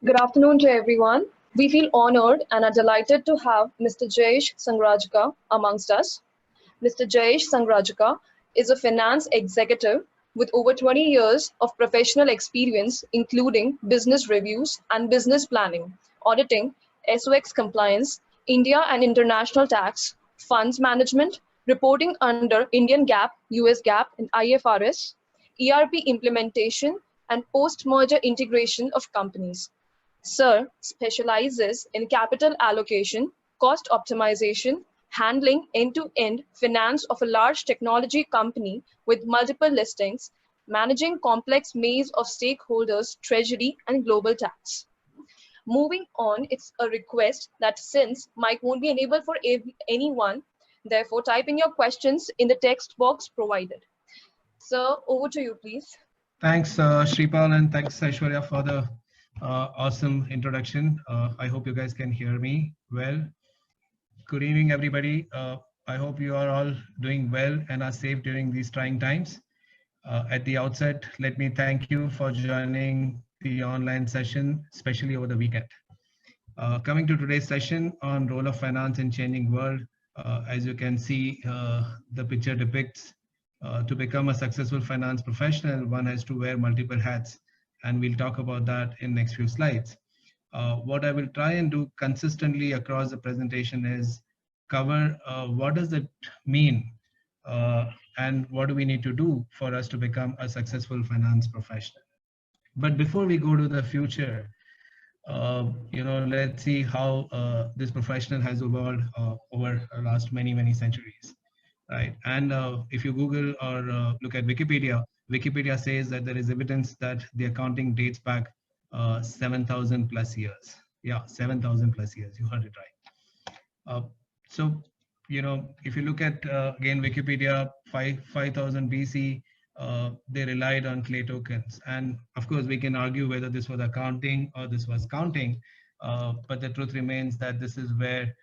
Good afternoon to everyone. We feel honored and are delighted to have Mr. Jayesh Sangrajka amongst us. Mr. Jayesh Sangrajka is a finance executive with over 20 years of professional experience, including business reviews and business planning, auditing, SOX compliance, India and international tax, funds management, reporting under Indian GAAP, US GAAP, and IFRS, ERP implementation, and post-merger integration of companies. Sir specializes in capital allocation, cost optimization, handling end-to-end finance of a large technology company with multiple listings, managing complex maze of stakeholders, treasury, and global tax. Moving on, it's a request that since Mike won't be enabled for anyone, therefore type in your questions in the text box provided. Sir, over to you, please. Thanks, Shripal, and thanks, Aishwarya, for the awesome introduction. I hope you guys can hear me well. Good evening, everybody. I hope you are all doing well and are safe during these trying times. At the outset, let me thank you for joining the online session, especially over the weekend. Coming to today's session on role of finance in changing world, as you can see, the picture depicts to become a successful finance professional, one has to wear multiple hats, and we'll talk about that in next few slides. What I will try and do consistently across the presentation is cover what does it mean and what do we need to do for us to become a successful finance professional. But before we go to the future, let's see how this professional has evolved over the last many centuries. Right, and if you Google or look at Wikipedia, Wikipedia says that there is evidence that the accounting dates back 7,000 plus years. Yeah, 7,000 plus years. You heard it right. So, if you look at again Wikipedia, 5,000 BC, they relied on clay tokens, and of course we can argue whether this was accounting or this was counting, but the truth remains that this is where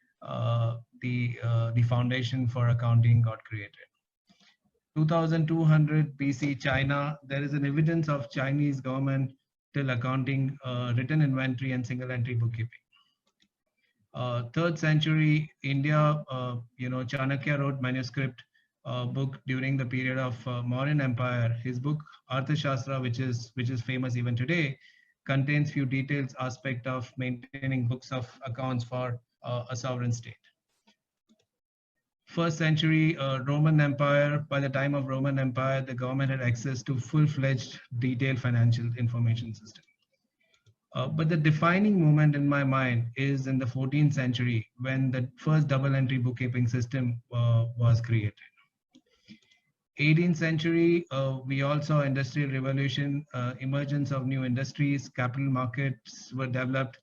the foundation for accounting got created. 2200 BC China, there is an evidence of Chinese government till accounting, written inventory and single entry bookkeeping. 3rd century India, Chanakya wrote manuscript book during the period of Mauryan Empire. His book Arthashastra, which is famous even today, contains few details aspect of maintaining books of accounts for a sovereign state. 1st century Roman Empire, by the time of Roman Empire, the government had access to full-fledged detailed financial information system. But the defining moment in my mind is in the 14th century when the first double entry bookkeeping system was created. 18th century, we all saw industrial revolution, emergence of new industries, capital markets were developed,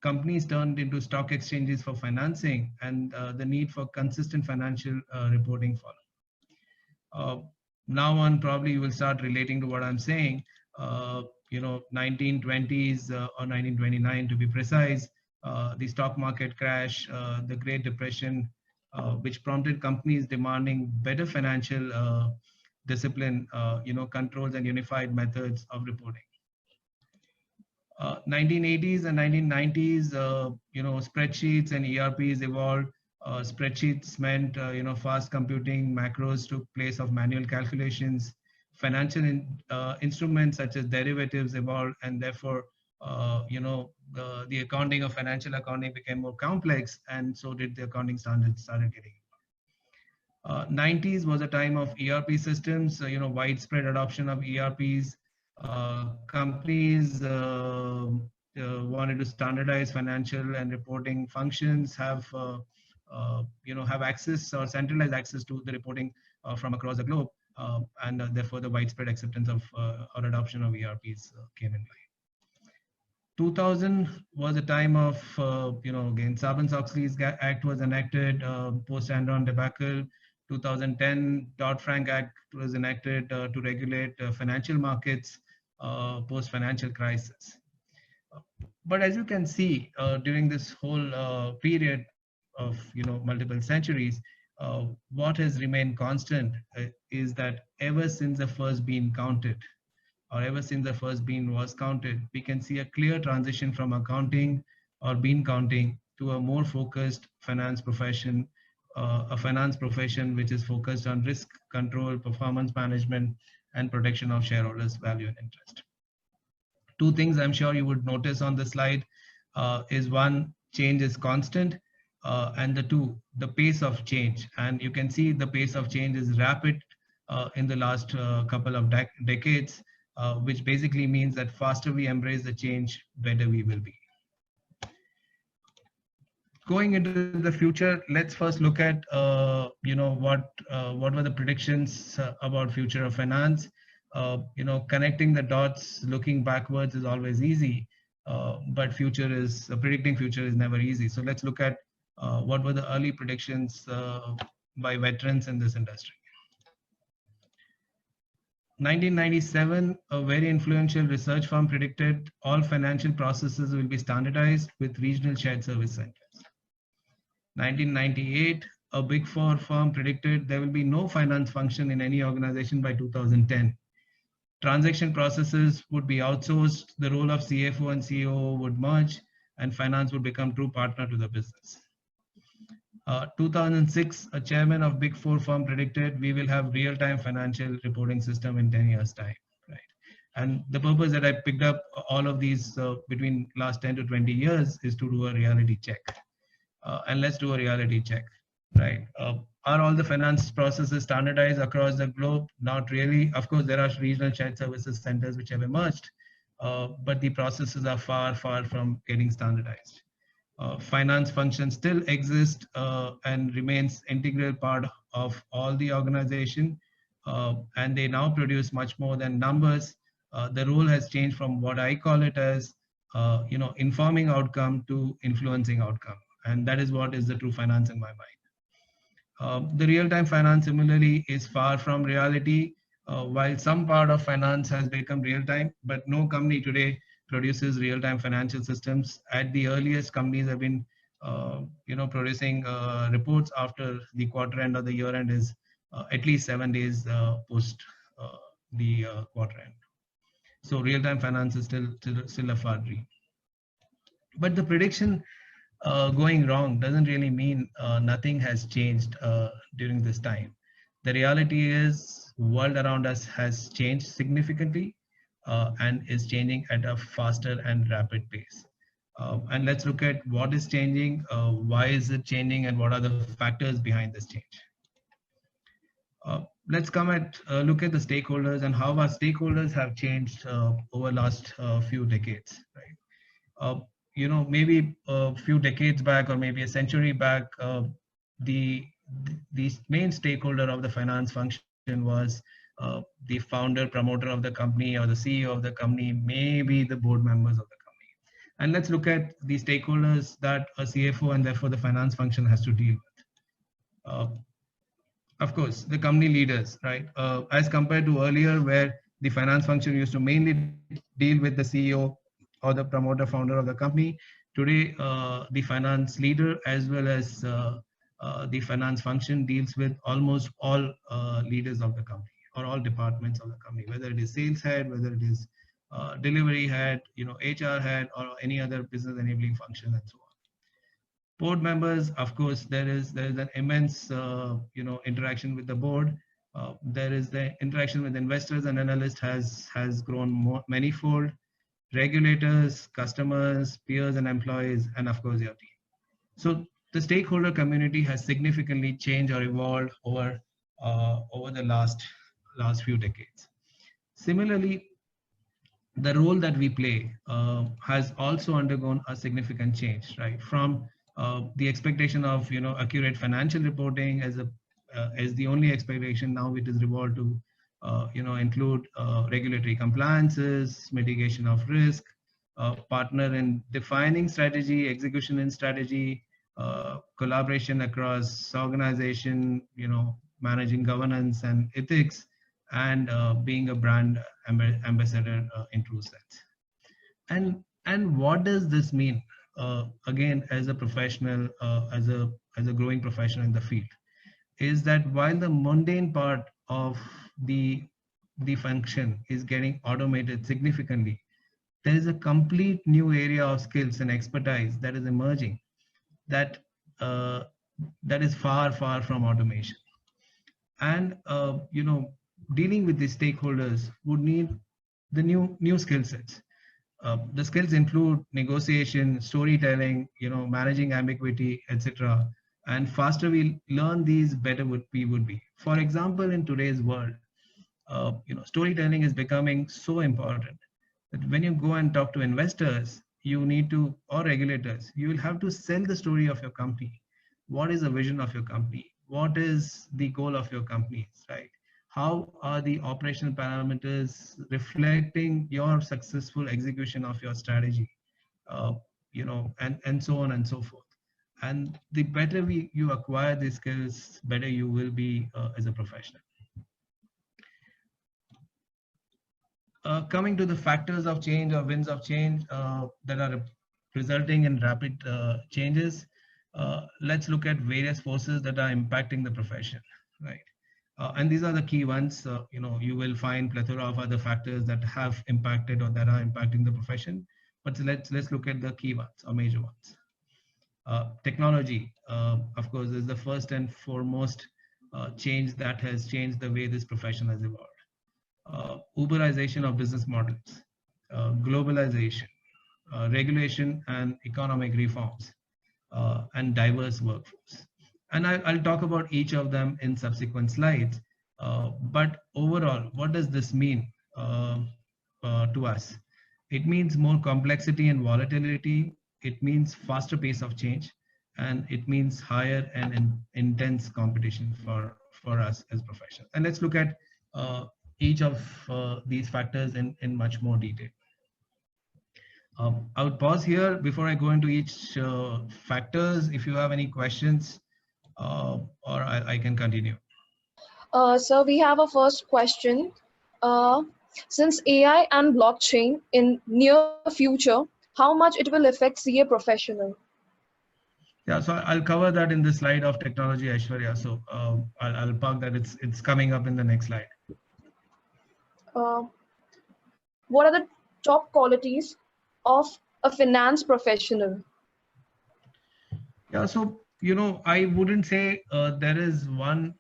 companies turned into stock exchanges for financing, and the need for consistent financial reporting followed. Now on, probably you will start relating to what I'm saying. 1920s or 1929 to be precise, the stock market crash, the Great Depression, which prompted companies demanding better financial discipline, controls and unified methods of reporting. 1980s and 1990s, spreadsheets and ERPs evolved. Spreadsheets meant, fast computing, macros took place of manual calculations. Financial instruments such as derivatives evolved, and therefore, the accounting of financial accounting became more complex, and so did the accounting standards started getting. 90s was a time of ERP systems, widespread adoption of ERPs. Companies wanted to standardize financial and reporting functions, have access or centralized access to the reporting from across the globe, and therefore the widespread acceptance of or adoption of ERPs came in line. 2000 was a time of, again, Sarbanes-Oxley's Act was enacted post-Enron debacle. 2010, Dodd-Frank Act was enacted to regulate financial markets post-financial crisis. But as you can see, during this whole period of multiple centuries, what has remained constant is that ever since the first bean counted, or ever since the first bean was counted, we can see a clear transition from accounting or bean counting to a more focused finance profession, a finance profession which is focused on risk control, performance management, and protection of shareholders' value and interest. Two things I'm sure you would notice on the slide is one, change is constant, and the two, the pace of change. And you can see the pace of change is rapid in the last couple of decades, which basically means that faster we embrace the change, better we will be. Going into the future, let's first look at what were the predictions about future of finance. Connecting the dots, looking backwards is always easy, but predicting future is never easy. So let's look at what were the early predictions by veterans in this industry. 1997, a very influential research firm predicted all financial processes will be standardized with regional shared service centers. 1998, a Big Four firm predicted there will be no finance function in any organization by 2010. Transaction processes would be outsourced, the role of CFO and CEO would merge, and finance would become true partner to the business. 2006, a chairman of Big Four firm predicted we will have real-time financial reporting system in 10 years' time. Right? And the purpose that I picked up all of these between last 10 to 20 years is to do a reality check. And let's do a reality check, right? Are all the finance processes standardized across the globe? Not really. Of course, there are regional shared services centers which have emerged, but the processes are far, far from getting standardized. Finance functions still exist and remains integral part of all the organization, and they now produce much more than numbers. The role has changed from what I call it as, informing outcome to influencing outcome. And that is what is the true finance in my mind. The real-time finance similarly is far from reality. While some part of finance has become real-time, but no company today produces real-time financial systems. At the earliest, companies have been, producing reports after the quarter end or the year end is at least 7 days post the quarter end. So real-time finance is still a far dream. But the prediction going wrong doesn't really mean nothing has changed during this time. The reality is world around us has changed significantly and is changing at a faster and rapid pace. And let's look at what is changing, why is it changing, and what are the factors behind this change. Let's look at the stakeholders and how our stakeholders have changed over last few decades. Right? Maybe a few decades back or maybe a century back, the main stakeholder of the finance function was the founder, promoter of the company, or the CEO of the company, maybe the board members of the company. And let's look at the stakeholders that a CFO and therefore the finance function has to deal with. Of course, the company leaders, right? As compared to earlier, where the finance function used to mainly deal with the CEO or the promoter, founder of the company. Today, the finance leader as well as the finance function deals with almost all leaders of the company or all departments of the company, whether it is sales head, whether it is delivery head, HR head, or any other business enabling function and so on. Board members, of course, there is an immense interaction with the board. There is the interaction with investors and analysts has grown manifold. Regulators, customers, peers, and employees, and of course your team. So the stakeholder community has significantly changed or evolved over the last few decades. Similarly, the role that we play has also undergone a significant change, right? From the expectation of accurate financial reporting as the only expectation, now it is evolved to include regulatory compliances, mitigation of risk, partner in defining strategy, execution in strategy, collaboration across organization, managing governance and ethics, and being a brand ambassador in true sense. And what does this mean? Again, as a professional, as a growing professional in the field, is that while the mundane part of the the function is getting automated significantly, there is a complete new area of skills and expertise that is emerging that uh, that is far, far from automation. And dealing with the stakeholders would need the new skill sets. The skills include negotiation, storytelling, managing ambiguity, etc. And faster we learn these, better we would be. For example, in today's world, storytelling is becoming so important that when you go and talk to investors, you need to, or regulators, you will have to sell the story of your company. What is the vision of your company? What is the goal of your company, right? How are the operational parameters reflecting your successful execution of your strategy? And so on and so forth. And the better you acquire these skills, better you will be as a professional. Coming to the factors of change or winds of change that are resulting in rapid changes, let's look at various forces that are impacting the profession, right? And these are the key ones. You will find plethora of other factors that have impacted or that are impacting the profession, but let's look at the key ones or major ones. Technology, of course, is the first and foremost change that has changed the way this profession has evolved. Uberization of business models, globalization, regulation and economic reforms, and diverse workforce. And I'll talk about each of them in subsequent slides. But overall, what does this mean to us? It means more complexity and volatility. It means faster pace of change, and it means higher and intense competition for us as professionals. And let's look at each of these factors in much more detail. I would pause here before I go into each factors. If you have any questions, or I can continue. So we have a first question. Since AI and blockchain in near future, how much it will affect CA professional? Yeah, so I'll cover that in the slide of technology, Aishwarya. So I'll park that. It's coming up in the next slide. What are the top qualities of a finance professional? Yeah, so I wouldn't say there is one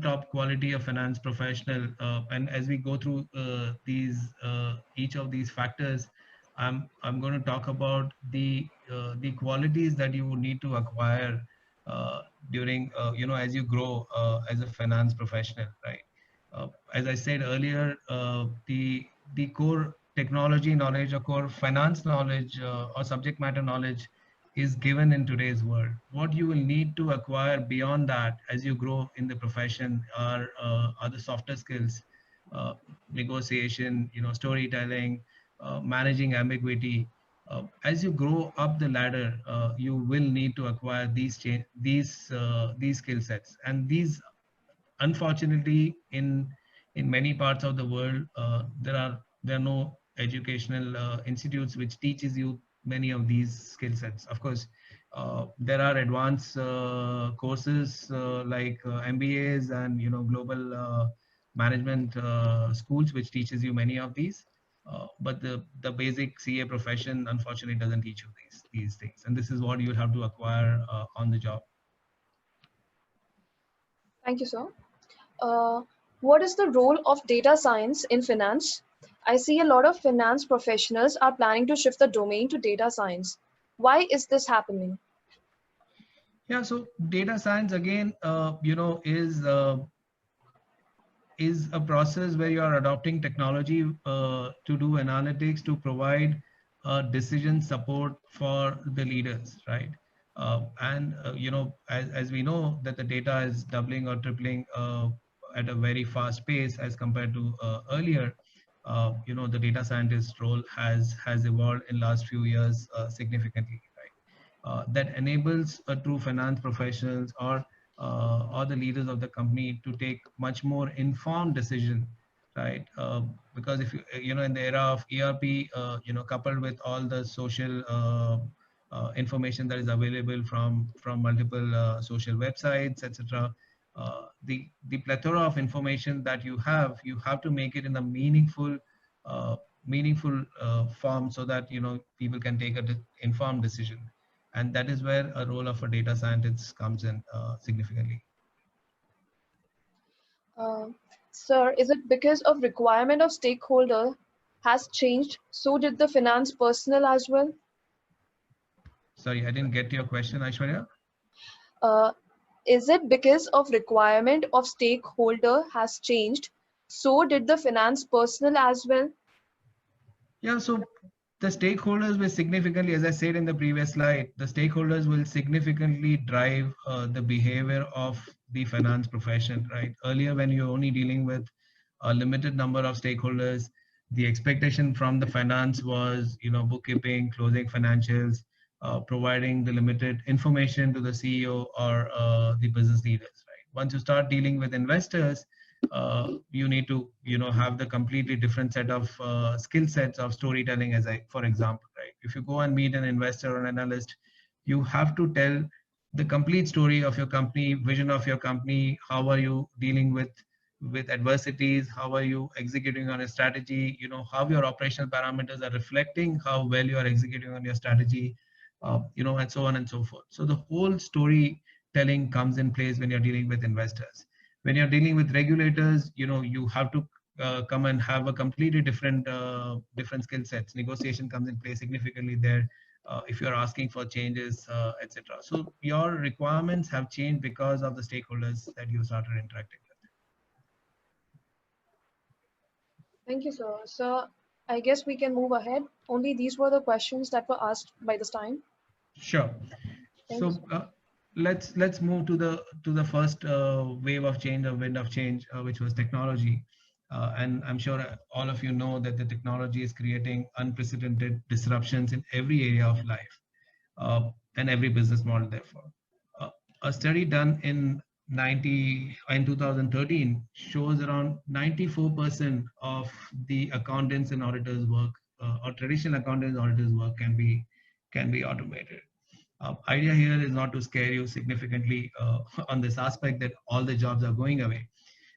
top quality of finance professional. And as we go through these each of these factors, I'm going to talk about the qualities that you would need to acquire during as you grow as a finance professional, right? As I said earlier, the core technology knowledge or core finance knowledge or subject matter knowledge is given in today's world. What you will need to acquire beyond that as you grow in the profession are the softer skills, negotiation, storytelling, managing ambiguity. As you grow up the ladder, you will need to acquire these skill sets, and these, unfortunately, in many parts of the world, there are no educational institutes which teaches you many of these skill sets. Of course, there are advanced courses like MBAs and global management schools which teaches you many of these. But the basic CA profession unfortunately doesn't teach you these things, and this is what you'll have to acquire on the job. Thank you, sir. What is the role of data science in finance? I see a lot of finance professionals are planning to shift the domain to data science. Why is this happening? Yeah, so data science again, is a process where you are adopting technology to do analytics to provide decision support for the leaders, right? As we know that the data is doubling or tripling at a very fast pace as compared to earlier. The data scientist role has evolved in last few years significantly, right? That enables a true finance professionals or the leaders of the company to take much more informed decision, right? Because if in the era of ERP, coupled with all the social information that is available from multiple social websites, etc., the plethora of information that you have to make it in a meaningful form so that people can take a informed decision, and that is where a role of a data scientist comes in significantly. Uh, Sir, is it because of requirement of stakeholder has changed, so did the finance personnel as well? Sorry, I didn't get your question, Aishwarya. Uh, is it because of requirement of stakeholder has changed, so did the finance personnel as well? Yeah, so the stakeholders will significantly, as I said in the previous slide, the stakeholders will significantly drive the behavior of the finance profession, right? Earlier, when you're only dealing with a limited number of stakeholders, the expectation from the finance was, bookkeeping, closing financials, providing the limited information to the CEO or the business leaders, right? Once you start dealing with investors, you need to have the completely different set of skill sets of storytelling, as I for example, right? If you go and meet an investor or an analyst, you have to tell the complete story of your company, vision of your company. How are you dealing with adversities? How are you executing on a strategy? How your operational parameters are reflecting how well you are executing on your strategy, and so on and so forth. So the whole storytelling comes in place when you're dealing with investors. When you're dealing with regulators, you have to come and have a completely different skill sets. Negotiation comes in play significantly there, if you're asking for changes, etc. So your requirements have changed because of the stakeholders that you started interacting with. Thank you, sir. Sir, I guess we can move ahead. Only these were the questions that were asked by this time. Sure. Thank you, So sir. let's move to the first wave of change, or wind of change, which was technology. And I'm sure all of you know that the technology is creating unprecedented disruptions in every area of life, and every business model. Therefore, uh, a study done in 2013 shows around 94% of the accountants and auditors work, or traditional accountants and auditors work, can be automated. Idea here is not to scare you significantly on this aspect that all the jobs are going away.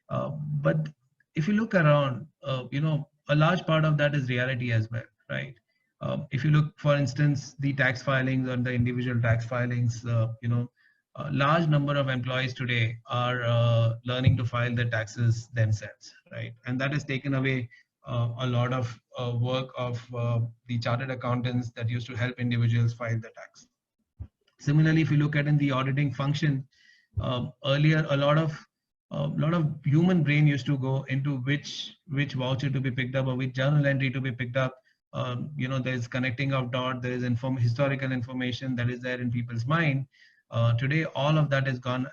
But if you look around, a large part of that is reality as well, right? If you look, for instance, the tax filings on the individual tax filings, a large number of employees today are learning to file their taxes themselves, right? And that has taken away a lot of work of the chartered accountants that used to help individuals file the tax. Similarly, if you look at in the auditing function, earlier a lot of human brain used to go into which voucher to be picked up or which journal entry to be picked up. There's connecting of dot, there is historical information that is there in people's mind. Today, all of that has gone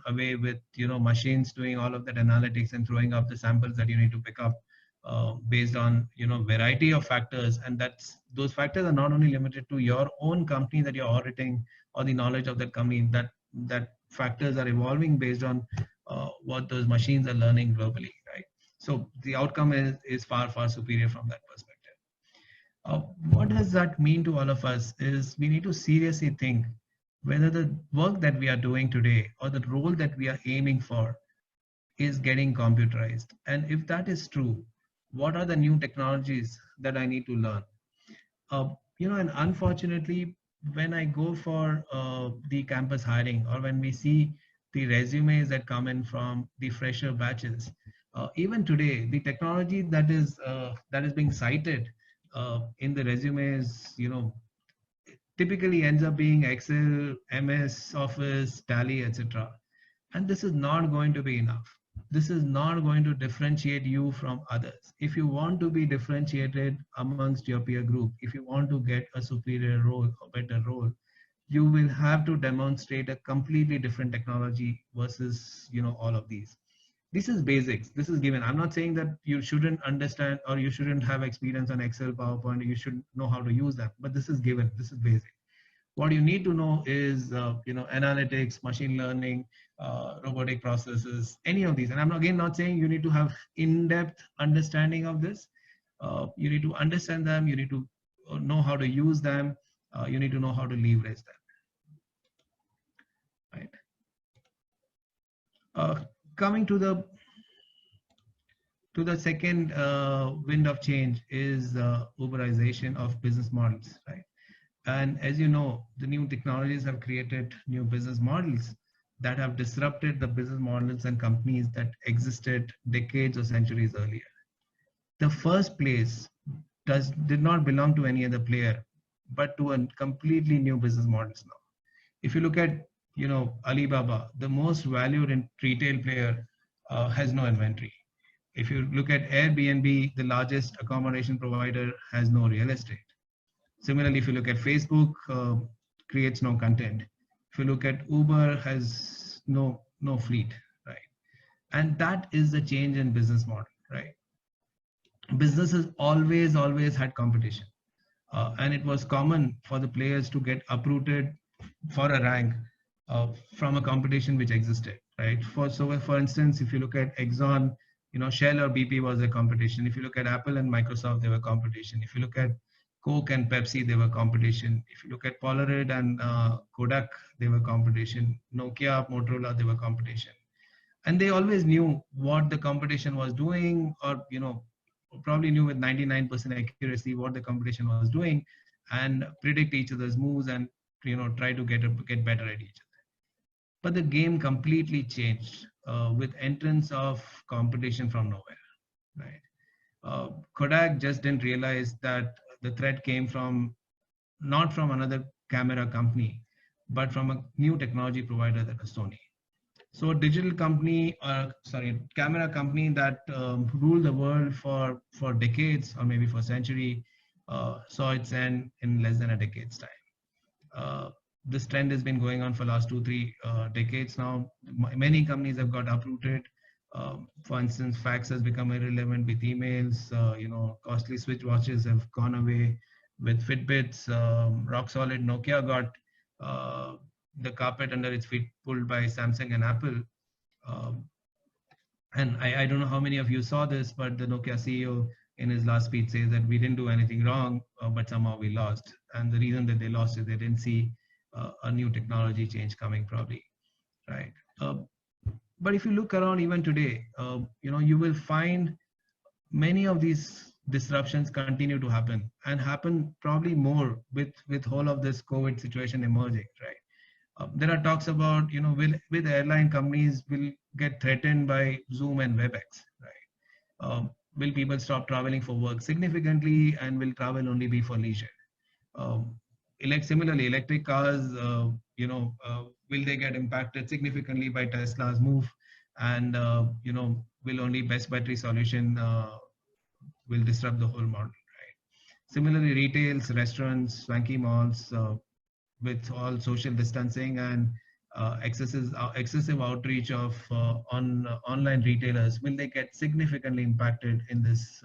away with machines doing all of that analytics and throwing up the samples that you need to pick up based on variety of factors, and those factors are not only limited to your own company that you're auditing or the knowledge of that company. That factors are evolving based on what those machines are learning globally, right? So the outcome is far superior from that perspective. What does that mean to all of us is we need to seriously think whether the work that we are doing today or the role that we are aiming for is getting computerized. And if that is true, what are the new technologies that I need to learn? And unfortunately, when I go for the campus hiring, or when we see the resumes that come in from the fresher batches, even today, the technology that is being cited in the resumes, typically ends up being Excel, MS Office, Tally, etc. And this is not going to be enough. This is not going to differentiate you from others. If you want to be differentiated amongst your peer group, if you want to get a superior role or better role, you will have to demonstrate a completely different technology versus all of these. This is basics. This is given. I'm not saying that you shouldn't understand or you shouldn't have experience on Excel, PowerPoint, you should know how to use them, but this is given. This is basic. What you need to know is analytics, machine learning, robotic processes, any of these. And I'm again not saying you need to have in-depth understanding of this. You need to understand them, you need to know how to use them, you need to know how to leverage them, right? Coming to the second wind of change is Uberization of business models, right? And as you know, the new technologies have created new business models that have disrupted the business models and companies that existed decades or centuries earlier. The first place did not belong to any other player, but to a completely new business models now. If you look at, Alibaba, the most valued in retail player, has no inventory. If you look at Airbnb, the largest accommodation provider, has no real estate. Similarly, if you look at Facebook, creates no content. If you look at Uber, has no fleet, right? And that is the change in business model, right? Businesses always had competition, and it was common for the players to get uprooted for a rank from a competition which existed, right? For instance, if you look at Exxon, Shell or BP was a competition. If you look at Apple and Microsoft, they were competition. If you look at Coke and Pepsi, they were competition. If you look at Polaroid and Kodak, they were competition. Nokia, Motorola, they were competition. And they always knew what the competition was doing, or probably knew with 99% accuracy what the competition was doing, and predict each other's moves, and try to get better at each other. But the game completely changed with entrance of competition from nowhere, right? Kodak just didn't realize that the threat came from not from another camera company, but from a new technology provider, that was Sony. So a digital company, camera company that ruled the world for decades or maybe for a century, saw its end in less than a decade's time. This trend has been going on for last 2-3 decades now. Many companies have got uprooted. For instance, fax has become irrelevant with emails. Costly switch watches have gone away with Fitbits. Rock solid Nokia got the carpet under its feet pulled by Samsung and Apple. And I don't know how many of you saw this, but the Nokia CEO in his last speech says that we didn't do anything wrong, but somehow we lost. And the reason that they lost is they didn't see a new technology change coming, probably, right? But if you look around even today, you will find many of these disruptions continue to happen, and happen probably more with whole of this COVID situation emerging, right? There are talks about, with airline companies will get threatened by Zoom and WebEx, right? Will people stop traveling for work significantly, and will travel only be for leisure? Similarly, electric cars, will they get impacted significantly by Tesla's move? And, will only best battery solution will disrupt the whole model, right? Similarly, retails, restaurants, swanky malls, with all social distancing and excessive outreach of online retailers, will they get significantly impacted in this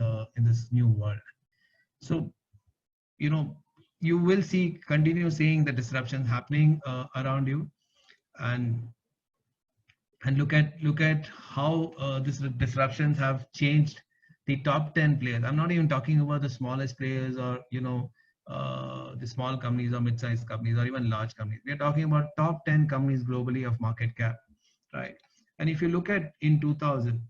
new world? So, you will continue seeing the disruptions happening around you, and look at how these disruptions have changed the top 10 players. I'm not even talking about the smallest players, or the small companies or mid-sized companies or even large companies. We are talking about top 10 companies globally of market cap, right? And if you look at in 2000,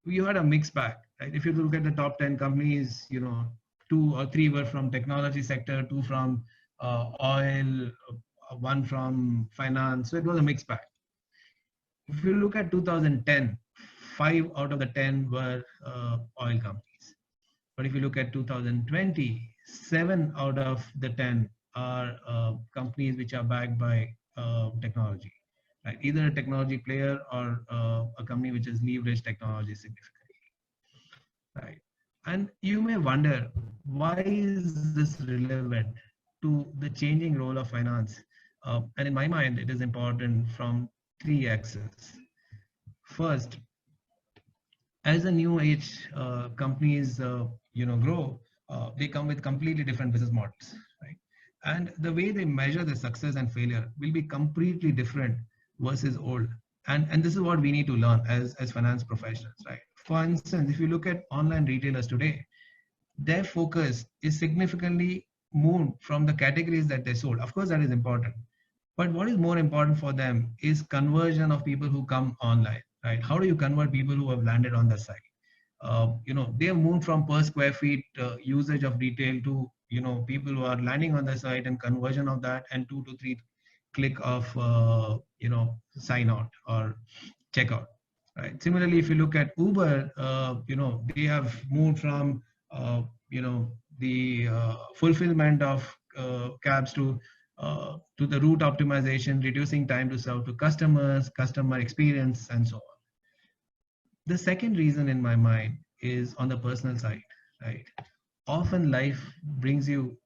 you had a mixed bag, right? If you look at the top 10 companies, 2 or 3 were from technology sector, 2 from oil, 1 from finance. So it was a mixed bag. If you look at 2010, 5 out of the 10 were oil companies. But if you look at 2020, 7 out of the 10 are companies which are backed by technology, right? Either a technology player or a company which has leveraged technology significantly, right? And you may wonder, why is this relevant to the changing role of finance? And in my mind, it is important from 3 axes. First, as a new age companies grow, they come with completely different business models, right? And the way they measure their success and failure will be completely different versus old. And this is what we need to learn as finance professionals, right? For instance, if you look at online retailers today, their focus is significantly moved from the categories that they sold. Of course, that is important. But what is more important for them is conversion of people who come online, right? How do you convert people who have landed on the site? They have moved from per square feet usage of retail to, people who are landing on the site and conversion of that, and 2 to 3 click of, sign out or checkout, right? Similarly, if you look at Uber, they have moved from, the fulfillment of cabs to the route optimization, reducing time to serve to customers, customer experience, and so on. The second reason in my mind is on the personal side, right? Often life brings you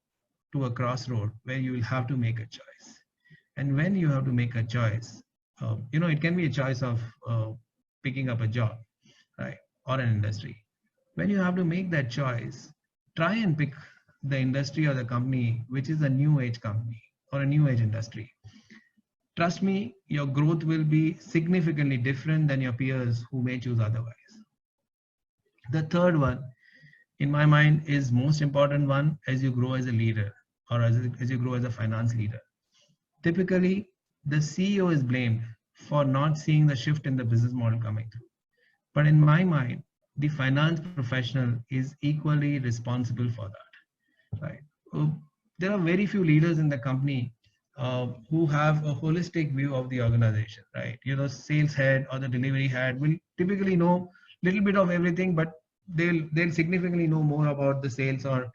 to a crossroad where you will have to make a choice. And when you have to make a choice, it can be a choice of picking up a job, right? Or an industry. When you have to make that choice, try and pick the industry or the company which is a new age company or a new age industry. Trust me, your growth will be significantly different than your peers who may choose otherwise. The third one, in my mind, is most important one as you grow as a leader or as you grow as a finance leader. Typically, the CEO is blamed for not seeing the shift in the business model coming through. But in my mind, the finance professional is equally responsible for that, right? There are very few leaders in the company who have a holistic view of the organization, right? Sales head or the delivery head will typically know little bit of everything, but they'll significantly know more about the sales or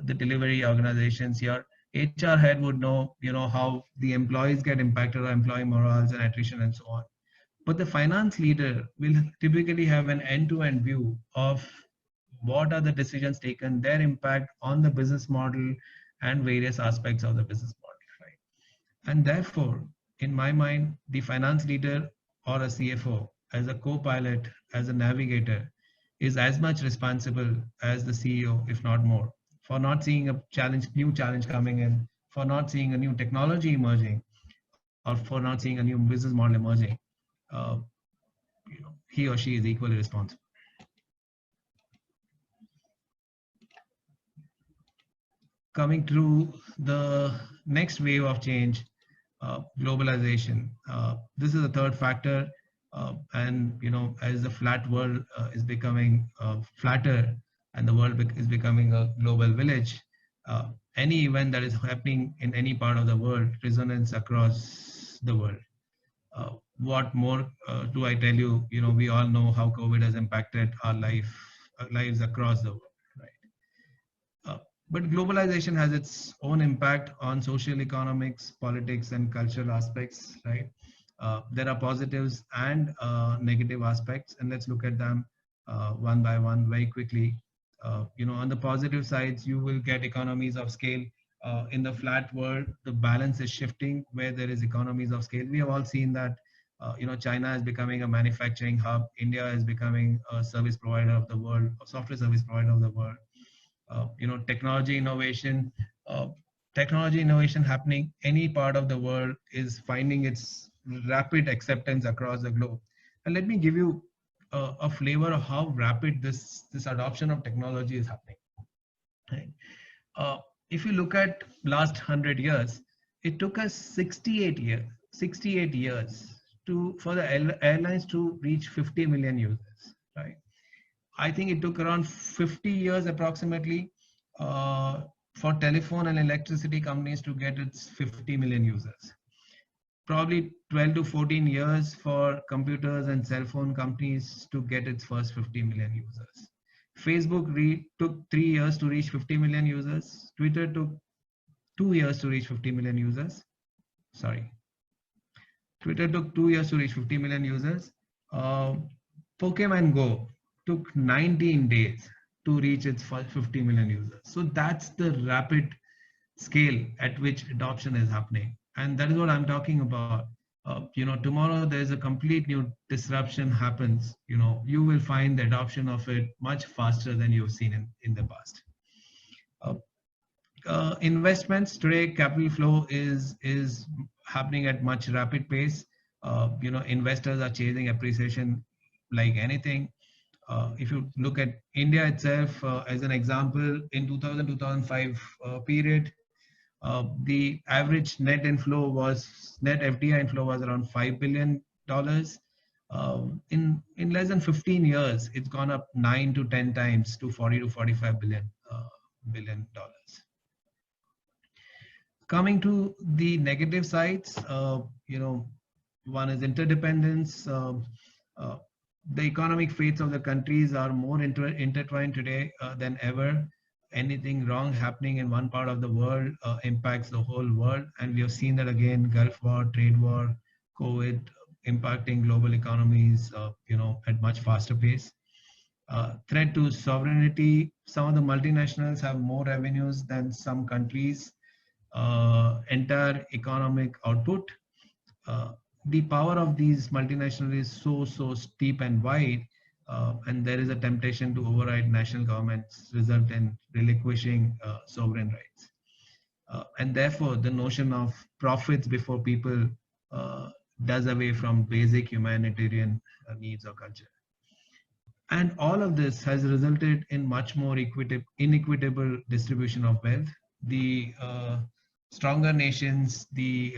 the delivery organizations. Your HR head would know, how the employees get impacted or employee morals and attrition and so on. But the finance leader will typically have an end-to-end view of what are the decisions taken, their impact on the business model and various aspects of the business model, right? And therefore, in my mind, the finance leader or a CFO as a co-pilot, as a navigator, is as much responsible as the CEO, if not more, for not seeing a new challenge coming in, for not seeing a new technology emerging, or for not seeing a new business model emerging. Uh, he or she is equally responsible. Coming to the next wave of change, globalization. This is the third factor. And as the flat world is becoming flatter and the world is becoming a global village, any event that is happening in any part of the world resonates across the world. What more do I tell you? We all know how COVID has impacted our lives across the world. But globalization has its own impact on social economics, politics, and cultural aspects, right? There are positives and negative aspects, and let's look at them one by one very quickly. On the positive sides, you will get economies of scale. In the flat world, the balance is shifting where there is economies of scale. We have all seen that, China is becoming a manufacturing hub. India is becoming a service provider of the world, a software service provider of the world. Technology innovation happening any part of the world is finding its rapid acceptance across the globe. And let me give you a flavor of how rapid this adoption of technology is happening. Right? If you look at last 100 years, it took us 68 years for the airlines to reach 50 million users, right? I think it took around 50 years approximately for telephone and electricity companies to get its 50 million users. Probably 12 to 14 years for computers and cell phone companies to get its first 50 million users. Facebook took 3 years to reach 50 million users. Twitter took 2 years to reach 50 million users. Sorry. Twitter took 2 years to reach 50 million users. Pokemon Go took 19 days to reach its 50 million users. So that's the rapid scale at which adoption is happening. And that is what I'm talking about. Tomorrow there's a complete new disruption happens. You will find the adoption of it much faster than you've seen in the past. Investments today, capital flow is happening at much rapid pace. Investors are chasing appreciation like anything. If you look at India itself as an example, in 2000-2005 period, the average net FDI inflow was around $5 billion. In less than 15 years, it's gone up 9 to 10 times to 40 to 45 billion dollars. Coming to the negative sides, one is interdependence. The economic fates of the countries are more intertwined today than ever. Anything wrong happening in one part of the world impacts the whole world. And we have seen that again, Gulf War, trade war, COVID, impacting global economies, at much faster pace. Threat to sovereignty. Some of the multinationals have more revenues than some countries' entire economic output. The power of these multinationals is so steep and wide, and there is a temptation to override national governments, result in relinquishing sovereign rights. And therefore, the notion of profits before people does away from basic humanitarian needs or culture. And all of this has resulted in much more inequitable distribution of wealth. The stronger nations, the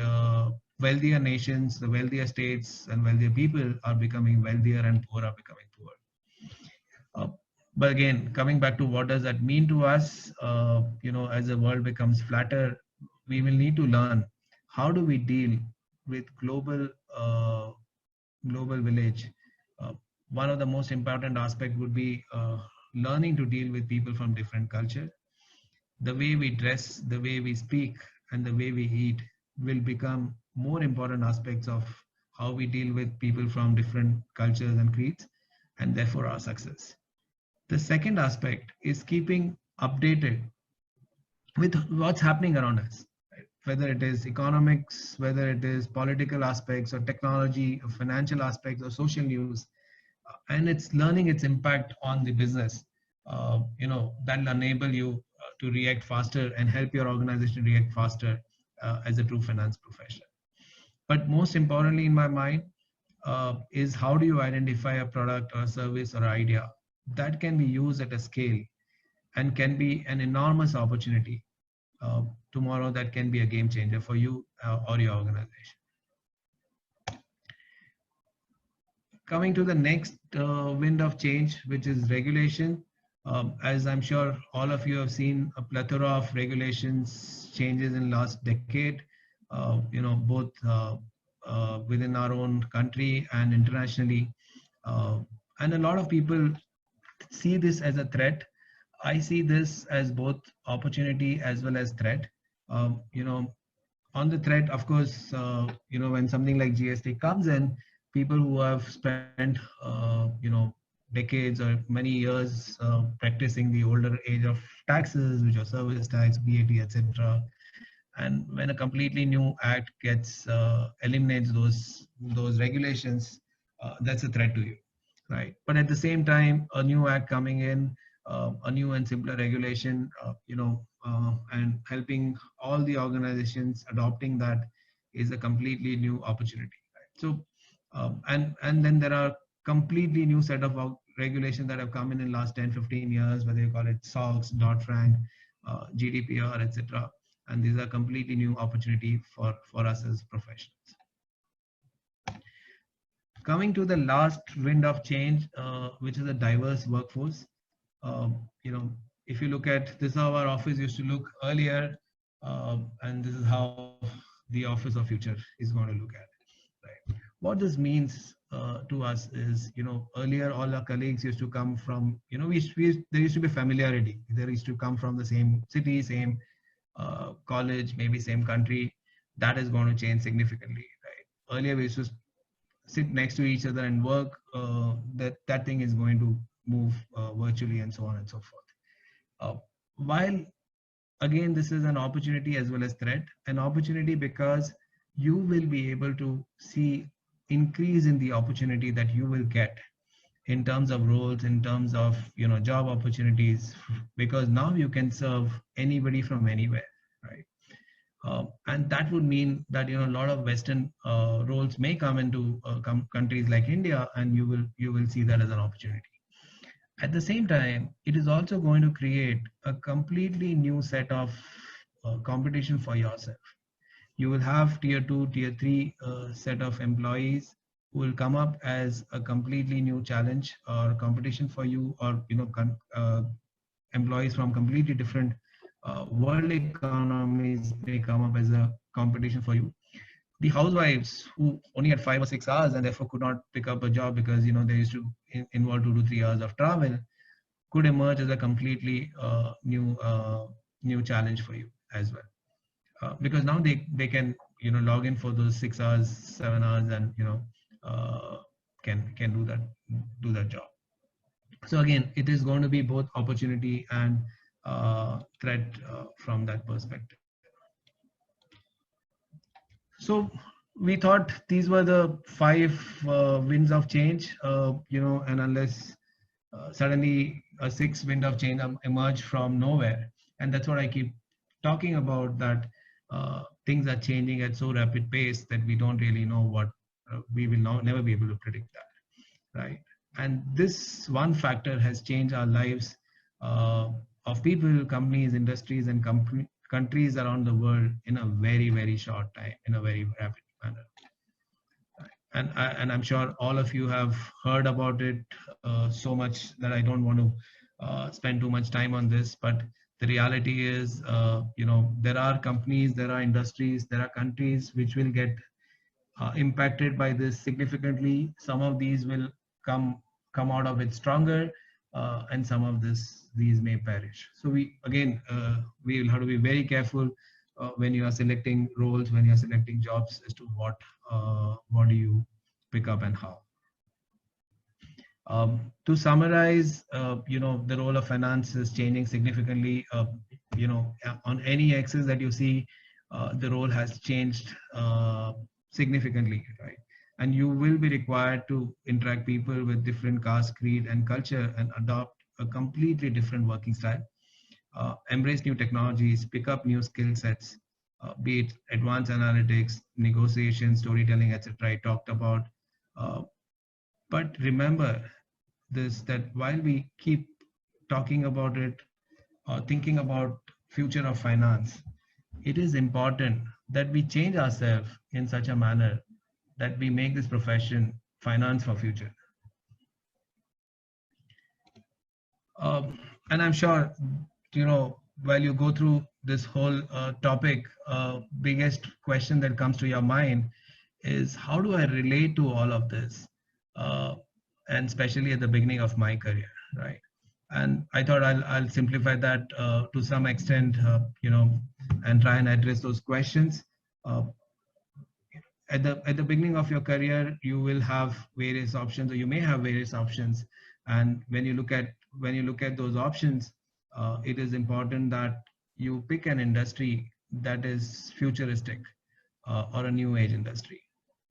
wealthier nations, the wealthier states and wealthier people are becoming wealthier and poor are becoming poor. But again, coming back to what does that mean to us, as the world becomes flatter, we will need to learn how do we deal with global village. One of the most important aspects would be learning to deal with people from different culture. The way we dress, the way we speak, and the way we eat will become more important aspects of how we deal with people from different cultures and creeds, and therefore our success. The second aspect is keeping updated with what's happening around us, right? Whether it is economics, whether it is political aspects or technology or financial aspects or social news, and it's learning its impact on the business, that'll enable you to react faster and help your organization react faster as a true finance professional. But most importantly in my mind is how do you identify a product or a service or idea that can be used at a scale and can be an enormous opportunity tomorrow that can be a game changer for you or your organization. Coming to the next wind of change, which is regulation. As I'm sure all of you have seen, a plethora of regulations changes in last decade, both within our own country and internationally. And a lot of people see this as a threat. I see this as both opportunity as well as threat. On the threat, of course, when something like GST comes in, people who have spent, decades or many years practicing the older age of taxes, which are service tax, VAT, etc. And when a completely new act gets eliminates those regulations, that's a threat to you, right? But at the same time, a new act coming in, a new and simpler regulation, and helping all the organizations adopting that is a completely new opportunity, right? So, and then there are completely new set of regulations that have come in last 10, 15 years, whether you call it SOX, Dodd-Frank, GDPR, etc. And these are completely new opportunity for us as professionals. Coming to the last wind of change, which is a diverse workforce. If you look at this, how our office used to look earlier, and this is how the office of future is going to look at it, right? What this means to us is, earlier all our colleagues used to come from, there used to be familiarity. They used to come from the same city, same college, maybe same country. That is going to change significantly, right? Earlier we used to sit next to each other and work. That thing is going to move virtually and so on and so forth. While again, this is an opportunity as well as threat. An opportunity because you will be able to see increase in the opportunity that you will get in terms of roles, in terms of job opportunities, because now you can serve anybody from anywhere, right? And that would mean that a lot of Western roles may come into countries like India, and you will see that as an opportunity. At the same time, it is also going to create a completely new set of competition for yourself. You will have tier 2, tier 3 set of employees will come up as a completely new challenge or competition for you, or employees from completely different world economies may come up as a competition for you. The housewives who only had 5 or 6 hours and therefore could not pick up a job because they used to involve 2 to 3 hours of travel, could emerge as a completely new challenge for you as well, because now they can log in for those 6 hours, 7 hours, and uh, can do that job. So again, it is going to be both opportunity and threat from that perspective. So we thought these were the 5 winds of change, and unless suddenly a 6th wind of change emerge from nowhere, and that's what I keep talking about, that things are changing at so rapid pace that we don't really know what we will never be able to predict that, right? And this one factor has changed our lives of people, companies, industries, and countries around the world in a very, very short time, in a very rapid manner. And I'm sure all of you have heard about it so much that I don't want to spend too much time on this. But the reality is, there are companies, there are industries, there are countries which will get impacted by this significantly. Some of these will come out of it stronger, and some of these may perish. So we will have to be very careful when you are selecting roles, when you are selecting jobs, as to what do you pick up and how. To summarize, the role of finance is changing significantly. On any axis that you see, the role has changed significantly, right? And you will be required to interact people with different caste, creed, and culture, and adopt a completely different working style. Embrace new technologies, pick up new skill sets, be it advanced analytics, negotiation, storytelling, etc. I talked about. But remember this, that while we keep talking about it or thinking about future of finance, it is important that we change ourselves in such a manner that we make this profession finance for future. And I'm sure, while you go through this whole topic, biggest question that comes to your mind is, how do I relate to all of this? And especially at the beginning of my career, right? And I thought I'll simplify that to some extent, and try and address those questions. At the beginning of your career, you will have various options, or you may have various options. And when you look at those options, it is important that you pick an industry that is futuristic, or a new age industry.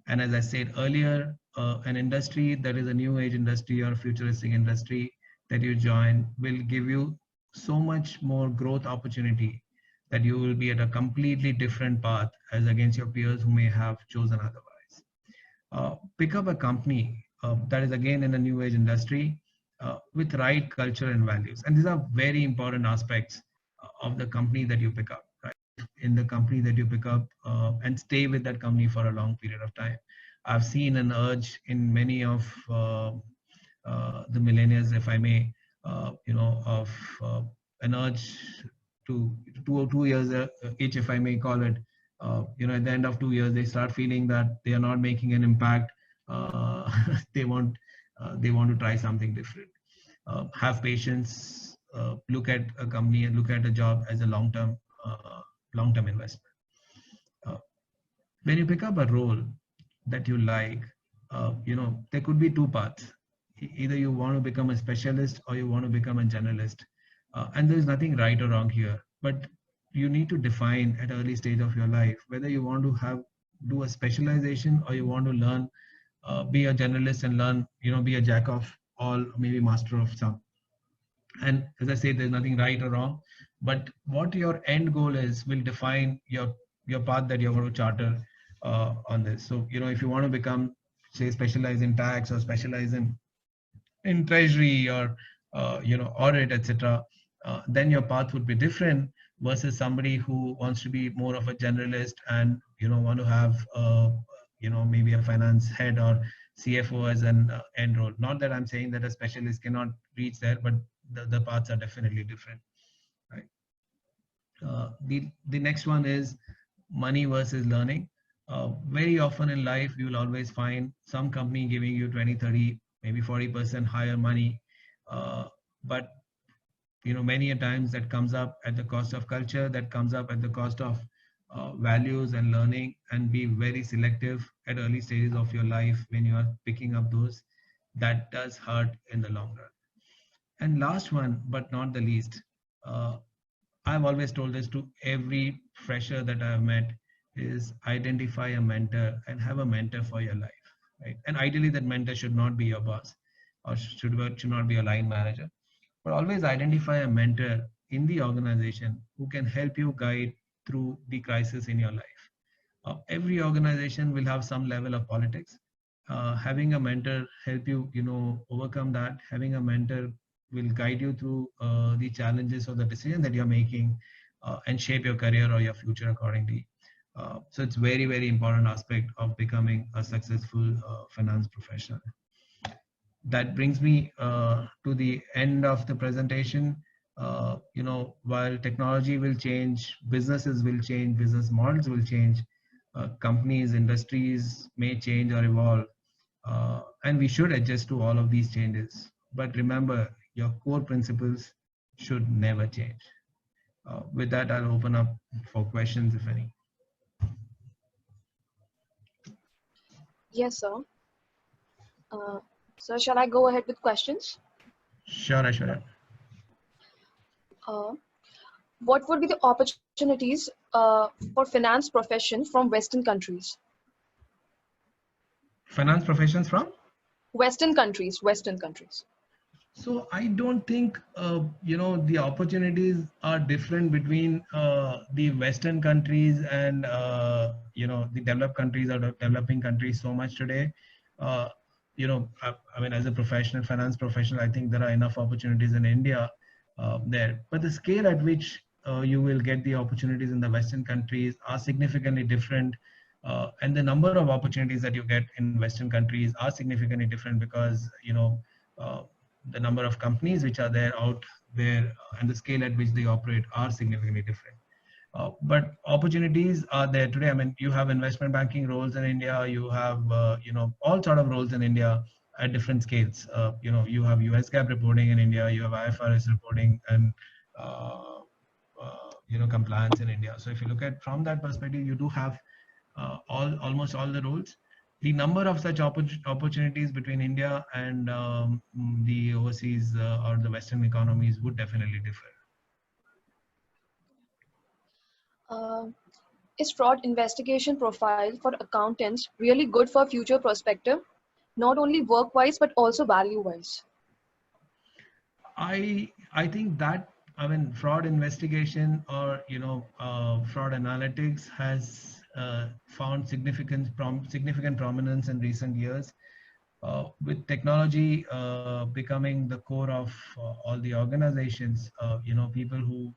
And as I said earlier, an industry that is a new age industry or futuristic industry that you join will give you so much more growth opportunity, that you will be at a completely different path as against your peers who may have chosen otherwise. Pick up a company that is again in a new age industry, with right culture and values. And these are very important aspects of the company that you pick up, right? In the company that you pick up, and stay with that company for a long period of time. I've seen an urge in many of the millennials, if I may, of an urge to 2 years each, if I may call it. At the end of 2 years, they start feeling that they are not making an impact. They want to try something different. Have patience. Look at a company and look at a job as a long-term investment. When you pick up a role that you like, there could be two paths. Either you want to become a specialist or you want to become a generalist. And there's nothing right or wrong here, but you need to define at early stage of your life whether you want to do a specialization, or you want to learn, be a generalist and learn, be a jack of all, maybe master of some. And as I say, there's nothing right or wrong, but what your end goal is will define your path that you're going to charter on this. So, if you want to become, say, specialize in tax, or specialize in treasury, or audit, etc., then your path would be different versus somebody who wants to be more of a generalist and want to have maybe a finance head or CFO as an end role. Not that I'm saying that a specialist cannot reach there, but the paths are definitely different, right? The next one is money versus learning. Very often in life, you will always find some company giving you 20, 30, maybe 40% higher money. But many a times that comes up at the cost of culture, that comes up at the cost of values and learning, and be very selective at early stages of your life when you are picking up those. That does hurt in the long run. And last one, but not the least, uh, I've always told this to every fresher that I've met, is identify a mentor and have a mentor for your life, right? And ideally, that mentor should not be your boss or should not be a line manager, but always identify a mentor in the organization who can help you guide through the crisis in your life. Every organization will have some level of politics. Having a mentor help you, overcome that. Having a mentor will guide you through the challenges or the decision that you're making, and shape your career or your future accordingly. So it's very, very important aspect of becoming a successful finance professional. That brings me to the end of the presentation. While technology will change, businesses will change, business models will change, companies, industries may change or evolve, and we should adjust to all of these changes. But remember, your core principles should never change. With that, I'll open up for questions, if any. Yes, sir. So shall I go ahead with questions? Sure, Aishwarya. Uh, what would be the opportunities for finance profession from Western countries? Finance professions from? Western countries, Western countries. So I don't think the opportunities are different between the Western countries and the developed countries or the developing countries so much today. I mean, as a professional, finance professional, I think there are enough opportunities in India there. But the scale at which you will get the opportunities in the Western countries are significantly different. And the number of opportunities that you get in Western countries are significantly different because, the number of companies which are there out there and the scale at which they operate are significantly different. But opportunities are there today. I mean, you have investment banking roles in India, you have, all sort of roles in India at different scales. You have US GAAP reporting in India, you have IFRS reporting and, compliance in India. So if you look at from that perspective, you do have almost all the roles. The number of such opportunities between India and the overseas or the Western economies would definitely differ. Is fraud investigation profile for accountants really good for future perspective, not only work-wise but also value-wise? I think that, I mean, fraud investigation or fraud analytics has found significant prominence in recent years. With technology becoming the core of all the organizations, people who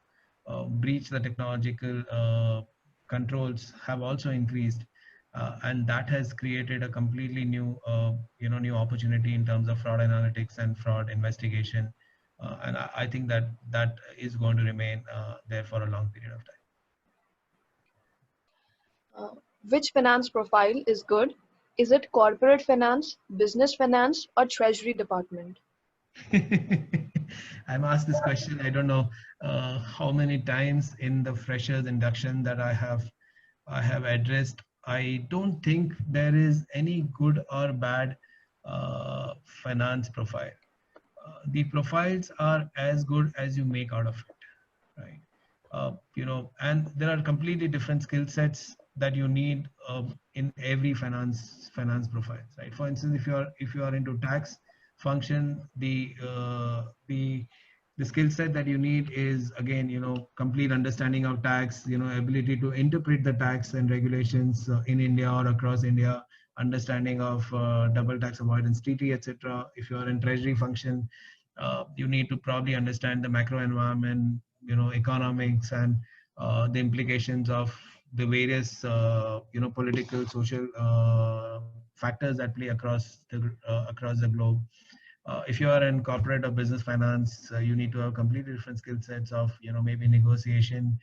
breach the technological controls have also increased, and that has created a completely new, new opportunity in terms of fraud analytics and fraud investigation. And I think that is going to remain there for a long period of time. Which finance profile is good? Is it corporate finance, business finance, or treasury department? I'm asked this question, I don't know how many times in the freshers induction that I have addressed. I don't think there is any good or bad finance profile. The profiles are as good as you make out of it, right? And there are completely different skill sets that you need in every finance profile, right? For instance, if you are into tax function, the skill set that you need is, again, complete understanding of tax, ability to interpret the tax and regulations in India or across India, understanding of double tax avoidance treaty, etc. If you are in treasury function, you need to probably understand the macro environment, economics, and the implications of the various, political, social factors that play across the globe. If you are in corporate or business finance, you need to have completely different skill sets of, maybe negotiation,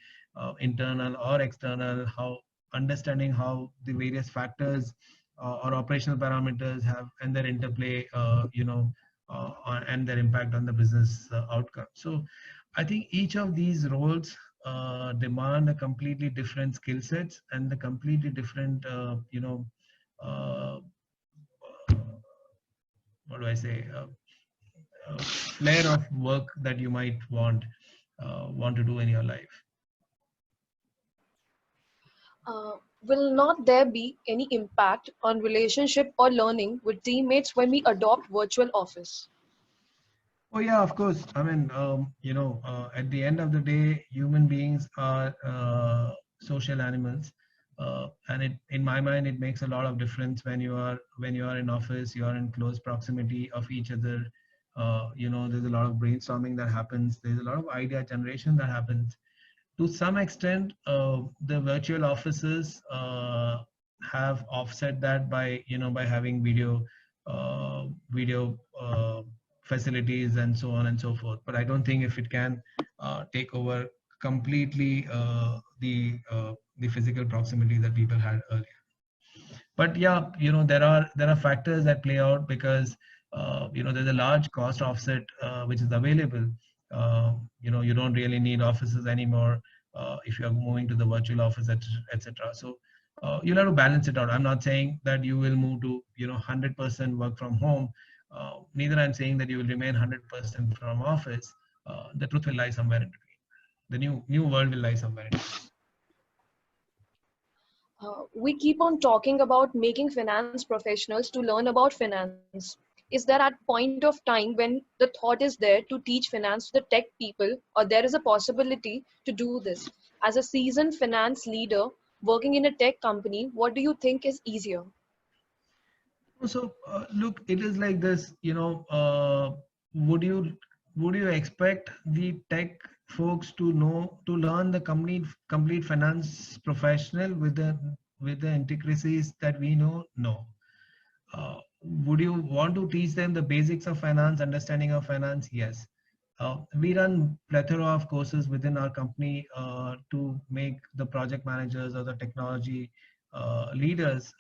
internal or external, how understanding how the various factors or operational parameters have and their interplay, and their impact on the business outcome. So I think each of these roles demand a completely different skill sets and the completely different, uh, what do I say, flair of work that you might want to do in your life. Will not there be any impact on relationship or learning with teammates when we adopt virtual office? Oh yeah, of course. I mean, at the end of the day, human beings are social animals, and in my mind, it makes a lot of difference when you are in office, you are in close proximity of each other. There's a lot of brainstorming that happens. There's a lot of idea generation that happens. To some extent, the virtual offices have offset that by by having video facilities and so on and so forth. But I don't think if it can take over completely the physical proximity that people had earlier. But yeah, there are factors that play out because there's a large cost offset which is available. You don't really need offices anymore if you are moving to the virtual office, etc. So you'll have to balance it out. I'm not saying that you will move to 100% work from home. Neither I'm saying that you will remain 100% from office. The truth will lie somewhere in between. The new world will lie somewhere in between. We keep on talking about making finance professionals to learn about finance. Is there at point of time when the thought is there to teach finance to the tech people, or there is a possibility to do this? As a seasoned finance leader working in a tech company, what do you think is easier? So look, it is like this. Would you expect the tech folks to learn the complete finance professional with the intricacies that we know? No. Would you want to teach them the basics of finance, understanding of finance? Yes. We run plethora of courses within our company to make the project managers or the technology leaders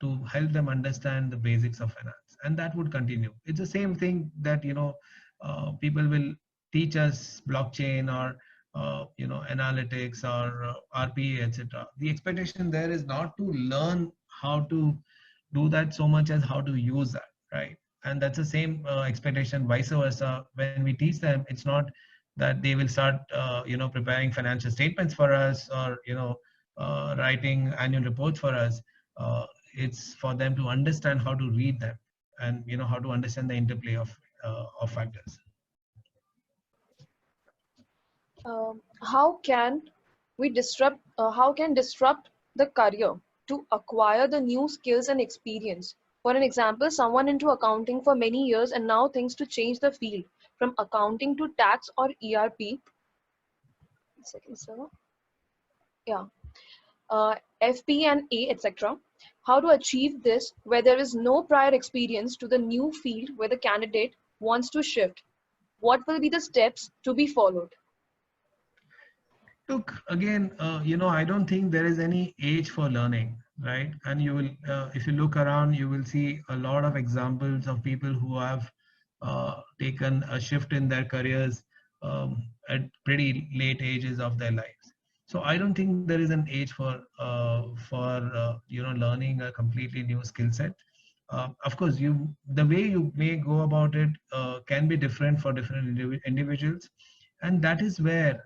to help them understand the basics of finance, and that would continue. It's the same thing that people will teach us blockchain or analytics or RPA, etc. The expectation there is not to learn how to do that so much as how to use that, right? And that's the same expectation vice versa. When we teach them, it's not that they will start preparing financial statements for us or writing annual reports for us. It's for them to understand how to read them and how to understand the interplay of factors. How can we disrupt? How can disrupt the career to acquire the new skills and experience? For an example, someone into accounting for many years and now thinks to change the field from accounting to tax or ERP. Second, sir. Yeah, FP and A, etc. How to achieve this where there is no prior experience to the new field where the candidate wants to shift? What will be the steps to be followed? Look, again, I don't think there is any age for learning, right? And you will, if you look around, you will see a lot of examples of people who have taken a shift in their careers at pretty late ages of their lives. So I don't think there is an age for learning a completely new skill set. Of course, the way you may go about it can be different for different individuals, and that is where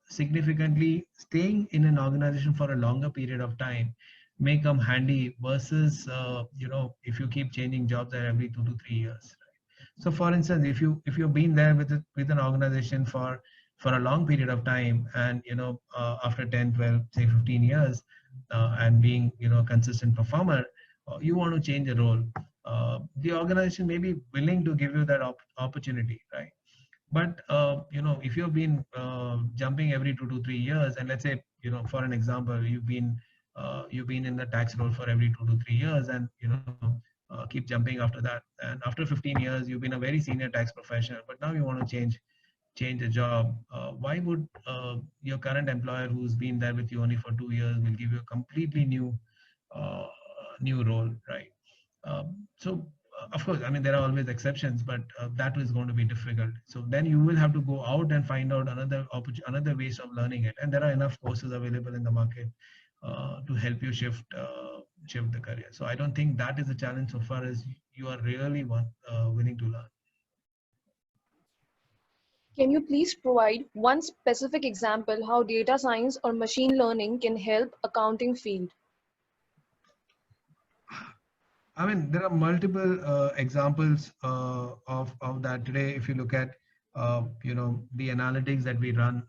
significantly staying in an organization for a longer period of time may come handy versus if you keep changing jobs there every 2 to 3 years. So for instance, if you've been there with an organization for a long period of time, and after 10, 12, say 15 years, and being consistent performer, you want to change a role, the organization may be willing to give you that opportunity, right? But if you've been jumping every 2 to 3 years, and let's say for an example, you've been you've been in the tax role for every 2 to 3 years, and keep jumping after that. And after 15 years, you've been a very senior tax professional, but now you want to change the job. Why would your current employer, who's been there with you only for 2 years, will give you a completely uh, new role, right? Of course, I mean, there are always exceptions, but that is going to be difficult. So then you will have to go out and find out another ways of learning it. And there are enough courses available in the market to help you shift the career. So I don't think that is a challenge so far as you are really willing to learn. Can you please provide one specific example how data science or machine learning can help accounting field? I mean, there are multiple examples of that today. If you look at, the analytics that we run,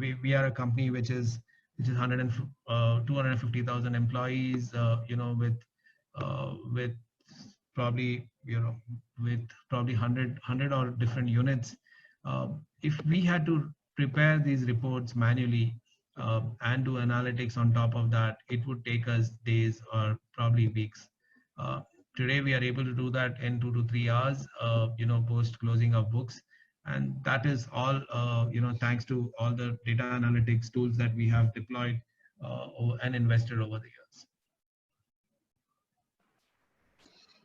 we are a company which is 250,000 employees, with probably, with probably 100 or different units. If we had to prepare these reports manually and do analytics on top of that, it would take us days or probably weeks. Uh, Today, we are able to do that in 2 to 3 hours, post closing of books. And that is all, thanks to all the data analytics tools that we have deployed and invested over the years.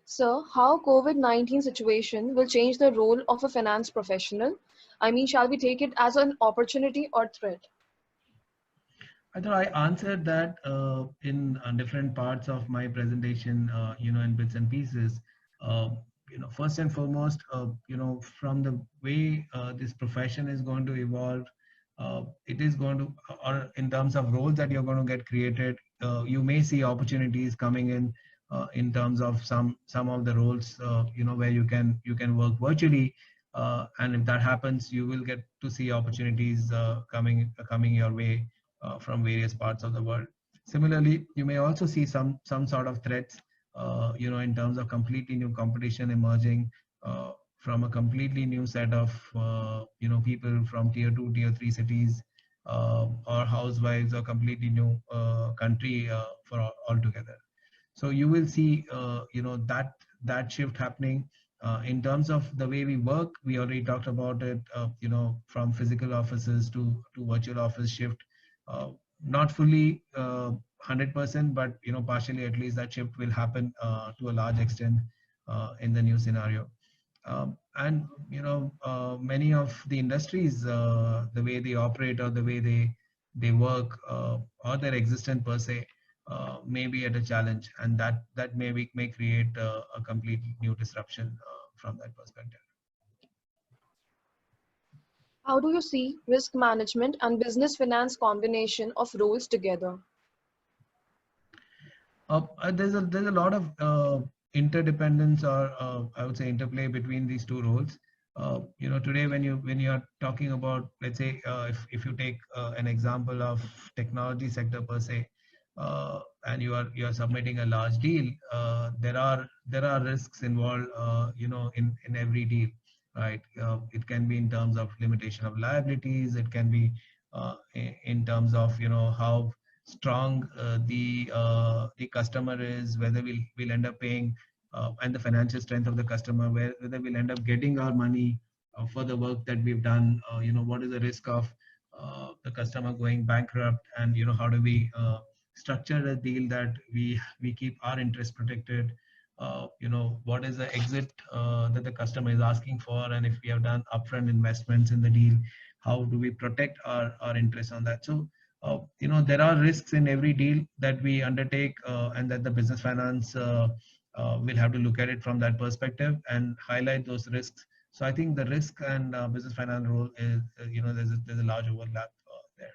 Sir, how COVID-19 situation will change the role of a finance professional? I mean, shall we take it as an opportunity or threat? I thought I answered that in different parts of my presentation, in bits and pieces. First and foremost, from the way this profession is going to evolve, it is going to, or in terms of roles that you're going to get created, you may see opportunities coming in terms of some of the roles, where you can work virtually, and if that happens, you will get to see opportunities coming your way from various parts of the world. Similarly, you may also see some sort of threats, in terms of completely new competition emerging from a completely new set of people from tier 2, tier 3 cities, or housewives, or completely new country for altogether. So you will see that shift happening. In terms of the way we work, we already talked about it, from physical offices to virtual office shift. Not fully 100%, but partially at least that shift will happen to a large extent in the new scenario. And many of the industries, the way they operate or the way they work, or their existence per se, may be at a challenge, and that may create a complete new disruption from that perspective. How do you see risk management and business finance combination of roles together? There's a lot of interdependence, or I would say interplay between these two roles. Today when you're talking about, let's say, if you take an example of technology sector per se, and you are submitting a large deal, there are risks involved, in every deal, right? It can be in terms of limitation of liabilities. It can be in terms of how strong the customer is, whether we'll end up paying, and the financial strength of the customer, whether we'll end up getting our money for the work that we've done. What is the risk of the customer going bankrupt, and how do we structure a deal that we keep our interest protected. What is the exit that the customer is asking for, and if we have done upfront investments in the deal, how do we protect our interest on that? So there are risks in every deal that we undertake, and that the business finance will have to look at it from that perspective and highlight those risks. So I think the risk and business finance role is, there's a large overlap there.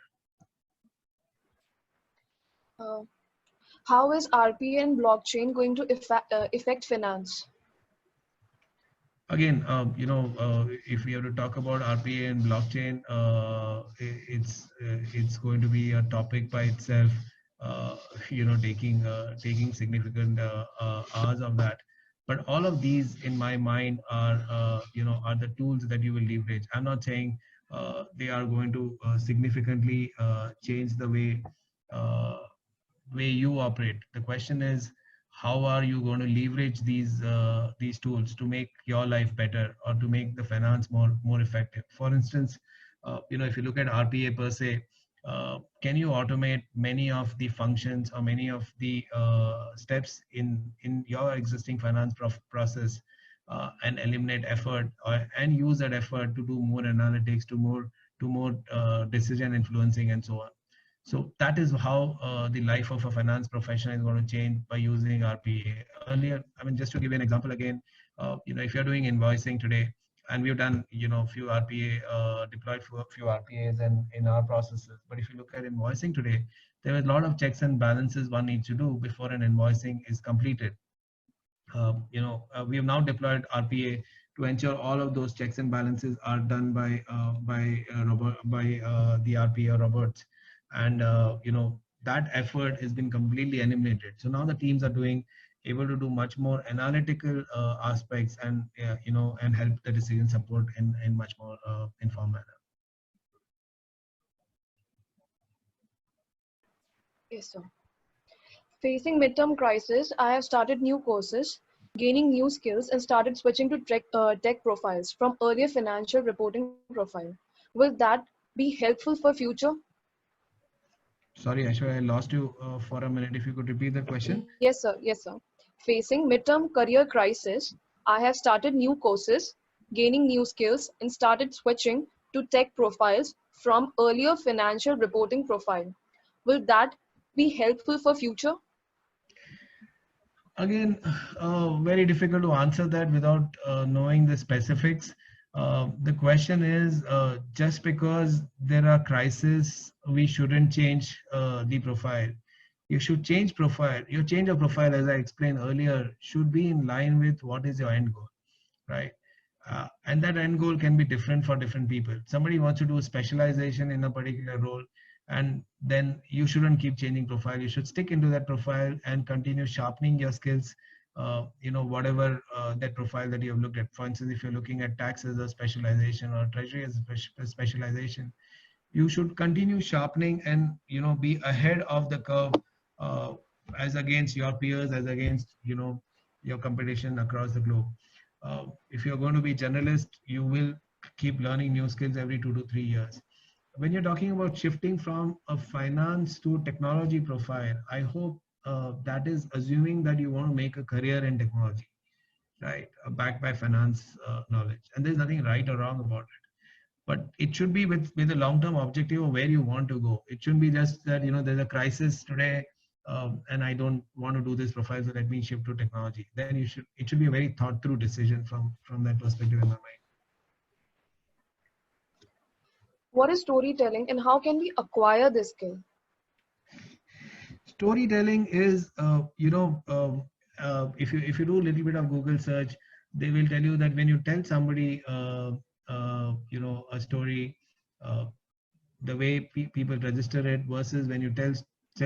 How is RPA and blockchain going to affect finance? Again, if we have to talk about RPA and blockchain, it's going to be a topic by itself. Taking significant hours of that. But all of these, in my mind, are the tools that you will leverage. I'm not saying they are going to significantly change the way way you operate. The question is, how are you going to leverage these tools to make your life better or to make the finance more effective? For instance, if you look at RPA per se, can you automate many of the functions or many of the steps in your existing finance process, and eliminate effort, and use that effort to do more analytics, to more decision influencing, and so on. So that is how the life of a finance professional is going to change by using RPA. Earlier, I mean, just to give you an example again, if you're doing invoicing today, and we've done, few RPA, deployed for a few RPAs and in our processes. But if you look at invoicing today, there are a lot of checks and balances one needs to do before an invoicing is completed. We have now deployed RPA to ensure all of those checks and balances are done by the RPA robots, and that effort has been completely eliminated. So now the teams are able to do much more analytical aspects, and and help the decision support in much more informed manner. Yes, sir. Facing midterm crisis, I have started new courses, gaining new skills, and started switching to tech profiles from earlier financial reporting profile. Will that be helpful for future? Sorry, Aishwarya, I lost you for a minute. If you could repeat the question. Yes, sir. Yes, sir. Facing midterm career crisis, I have started new courses, gaining new skills, and started switching to tech profiles from earlier financial reporting profile. Will that be helpful for future? Again, very difficult to answer that without knowing the specifics. The question is, just because there are crises, we shouldn't change the profile. You should change profile. Your change of profile, as I explained earlier, should be in line with what is your end goal, right? And that end goal can be different for different people. Somebody wants to do specialization in a particular role, and then you shouldn't keep changing profile. You should stick into that profile and continue sharpening your skills. Whatever that profile that you have looked at. For instance, if you're looking at tax as a specialization or treasury as a specialization, you should continue sharpening and be ahead of the curve, as against your peers, as against your competition across the globe. If you're going to be generalist, you will keep learning new skills every 2 to 3 years. When you're talking about shifting from a finance to technology profile, I hope that is assuming that you want to make a career in technology, right? Backed by finance knowledge. And there's nothing right or wrong about it. But it should be with a long-term objective of where you want to go. It shouldn't be just that, there's a crisis today, and I don't want to do this profile, so let me shift to technology. Then it should be a very thought through decision from that perspective in my mind. What is storytelling and how can we acquire this skill? Storytelling is, if you do a little bit of Google search, they will tell you that when you tell somebody, a story, the way people register it versus when you tell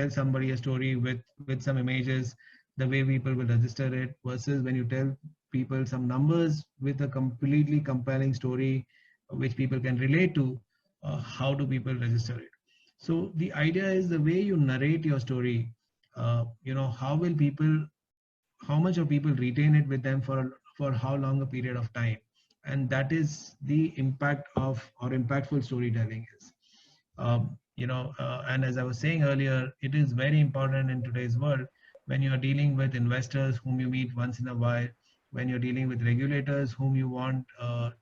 somebody a story with some images, the way people will register it versus when you tell people some numbers with a completely compelling story which people can relate to, how do people register it? So the idea is the way you narrate your story, how much of people retain it with them for how long a period of time, and that is the impact of or impactful storytelling is. And as I was saying earlier, it is very important in today's world when you are dealing with investors whom you meet once in a while, when you're dealing with regulators whom you want, to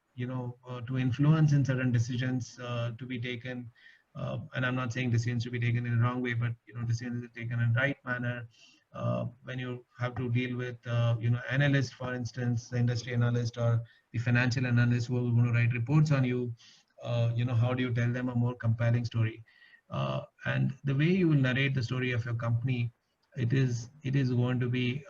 influence in certain decisions to be taken. And I'm not saying decisions to be taken in a wrong way, but decisions to be taken in the right manner. When you have to deal with, analysts, for instance, the industry analyst or the financial analyst who are going to write reports on you, how do you tell them a more compelling story? And the way you will narrate the story of your company, it is going to be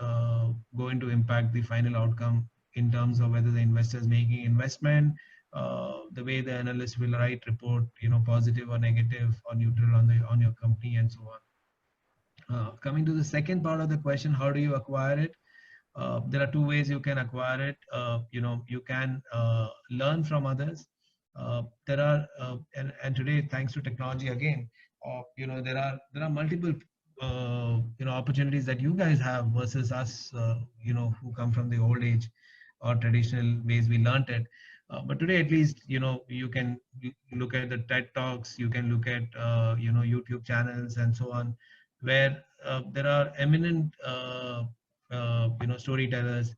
going to impact the final outcome in terms of whether the investor is making investment, the way the analyst will write report, positive or negative or neutral on your company, and so on. Coming to the second part of the question, how do you acquire it? There are two ways you can acquire it. You can learn from others. And today, thanks to technology again, there are multiple opportunities that you guys have versus us, who come from the old age or traditional ways we learned it. But today, at least, you can look at the TED Talks, you can look at, YouTube channels and so on, where there are eminent, storytellers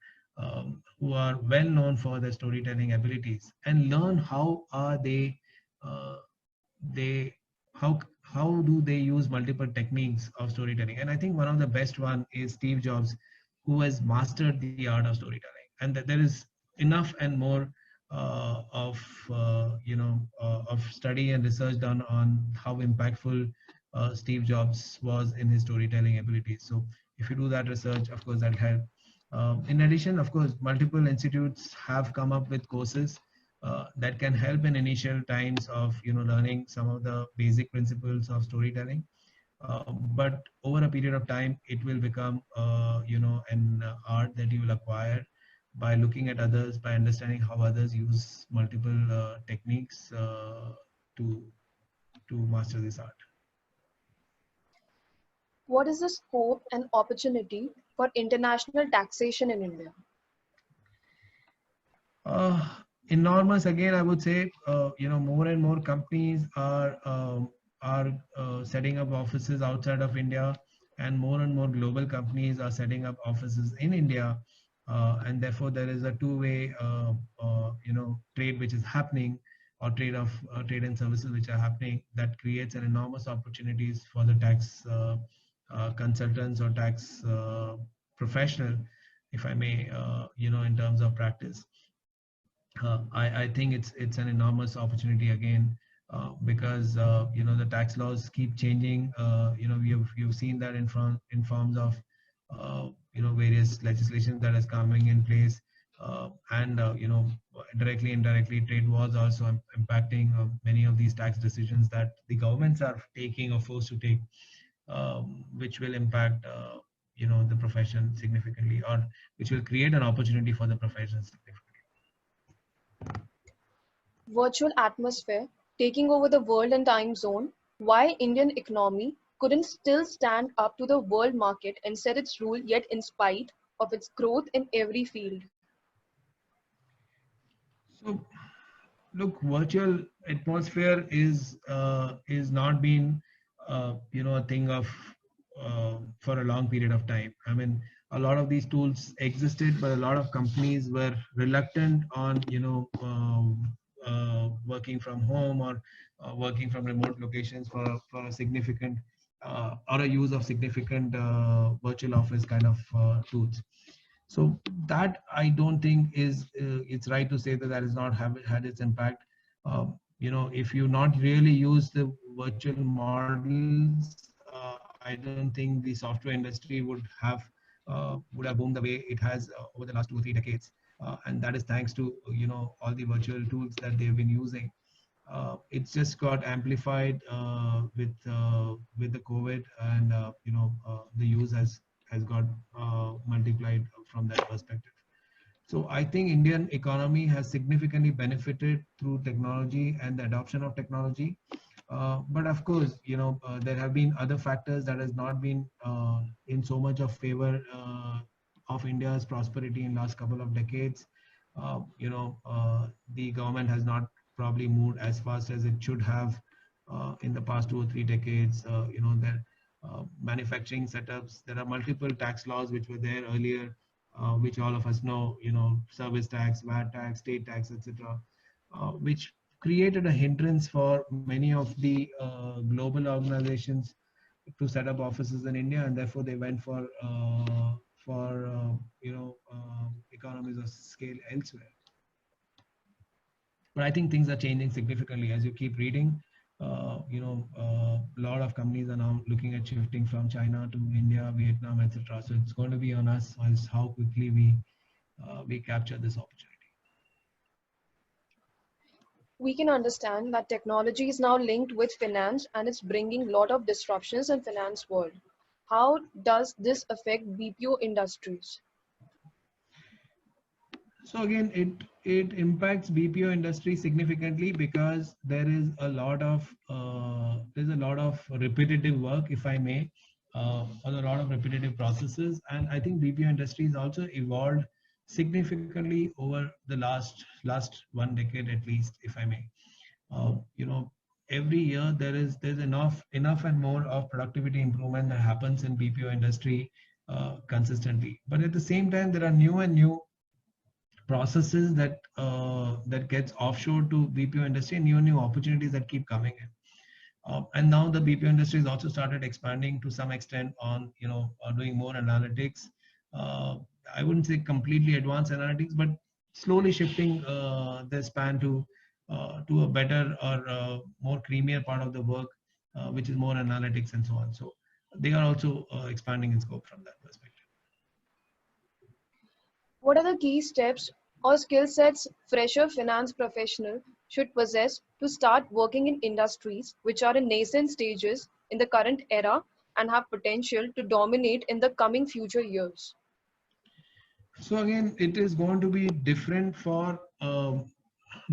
who are well known for their storytelling abilities, and learn how are uh, they how do they use multiple techniques of storytelling. And I think one of the best one is Steve Jobs, who has mastered the art of storytelling, and that there is enough and more of study and research done on how impactful Steve Jobs was in his storytelling abilities. So if you do that research, of course that help. In addition, of course, multiple institutes have come up with courses that can help in initial times of learning some of the basic principles of storytelling. But over a period of time, it will become an art that you will acquire by looking at others, by understanding how others use multiple techniques to master this art. What is the scope and opportunity for international taxation in India? Uh, Enormous. Again, I would say, more and more companies are setting up offices outside of India, and more global companies are setting up offices in India, and therefore there is a two-way, trade which is happening, or trade and services which are happening, that creates an enormous opportunities for the tax consultants or tax professional, if I may, in terms of practice. I think it's an enormous opportunity again, because the tax laws keep changing. You've seen that in forms of various legislation that is coming in place, and directly indirectly trade wars also impacting many of these tax decisions that the governments are taking or forced to take, which will impact the profession significantly, or which will create an opportunity for the profession significantly. Virtual atmosphere taking over the world and time zone, why Indian economy couldn't still stand up to the world market and set its rule yet in spite of its growth in every field. So, look, virtual atmosphere is not been a thing of for a long period of time. I mean, a lot of these tools existed, but a lot of companies were reluctant on working from home, or working from remote locations for a significant or a use of significant virtual office kind of tools. So that I don't think is it's right to say that that has not had its impact. If you not really use the virtual models, I don't think the software industry would have boomed the way it has over the last 2 or 3 decades. And that is thanks to all the virtual tools that they've been using. It's just got amplified with the COVID, and the use has got multiplied from that perspective. So I think Indian economy has significantly benefited through technology and the adoption of technology. But of course, there have been other factors that has not been in so much of favor of India's prosperity in last couple of decades. The government has not probably moved as fast as it should have in the past 2 or 3 decades. There manufacturing setups. There are multiple tax laws which were there earlier, which all of us know, service tax, VAT tax, state tax, etc., which created a hindrance for many of the global organizations to set up offices in India, and therefore they went for economies of scale elsewhere. But I think things are changing significantly as you keep reading. A lot of companies are now looking at shifting from China to India, Vietnam, etc. So it's going to be on us as how quickly we capture this opportunity. We can understand that technology is now linked with finance and it's bringing a lot of disruptions in finance world. How does this affect BPO industries? So again, it impacts BPO industry significantly because there's a lot of repetitive work, if I may. a lot of repetitive processes. And I think BPO industry has also evolved significantly over the last 1 decade at least, if I may. You know, every year there's enough and more of productivity improvement that happens in BPO industry consistently. But at the same time, there are new and new processes that gets offshore to BPO industry, and new opportunities that keep coming in. And now the BPO industry has also started expanding to some extent on, you know, doing more analytics. Uh, I wouldn't say completely advanced analytics, but slowly shifting the span to a better or more creamier part of the work, which is more analytics and so on. So they are also expanding in scope from that perspective. What are the key steps or skill sets fresher finance professional should possess to start working in industries which are in nascent stages in the current era and have potential to dominate in the coming future years? So again, it is going to be different for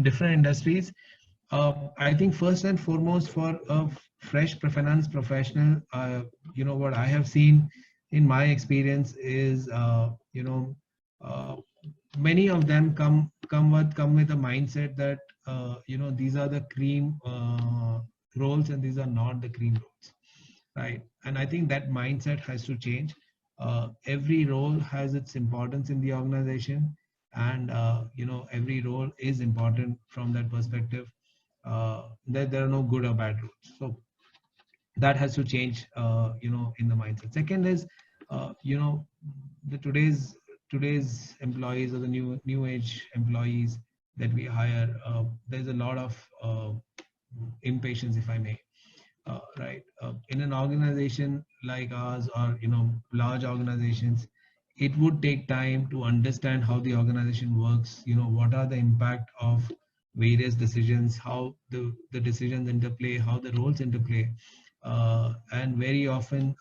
different industries. I think first and foremost for a fresh finance professional, you know, what I have seen in my experience is, uh, many of them come with a mindset that you know, these are the cream roles and these are not the cream roles, right? And I think that mindset has to change. Every role has its importance in the organization, and you know, every role is important from that perspective. That there are no good or bad rules. So that has to change, you know, in the mindset. Second is, you know, the today's employees or the new age employees that we hire. There's a lot of impatience, if I may. Right. In an organization like ours, or you know, large organizations, it would take time to understand how the organization works. You know, what are the impact of various decisions, how the decisions interplay, how the roles interplay, and very often,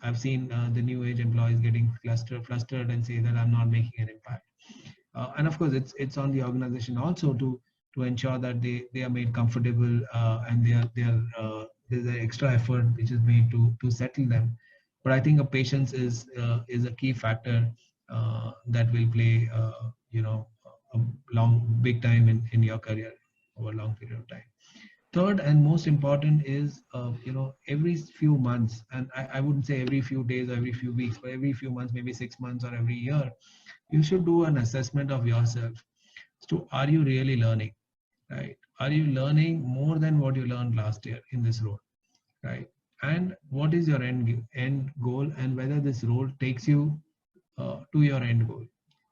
I've seen the new age employees getting flustered and say that I'm not making an impact. And of course, it's on the organization also to ensure that they are made comfortable, and there's an extra effort which is made to settle them. But I think a patience is a key factor that will play, a big time in your career over a long period of time. Third and most important is, every few months, and I wouldn't say every few days or every few weeks, but every few months, maybe 6 months or every year, you should do an assessment of yourself. So are you really learning, right? Are you learning more than what you learned last year in this role, right? And what is your end goal, and whether this role takes you to your end goal.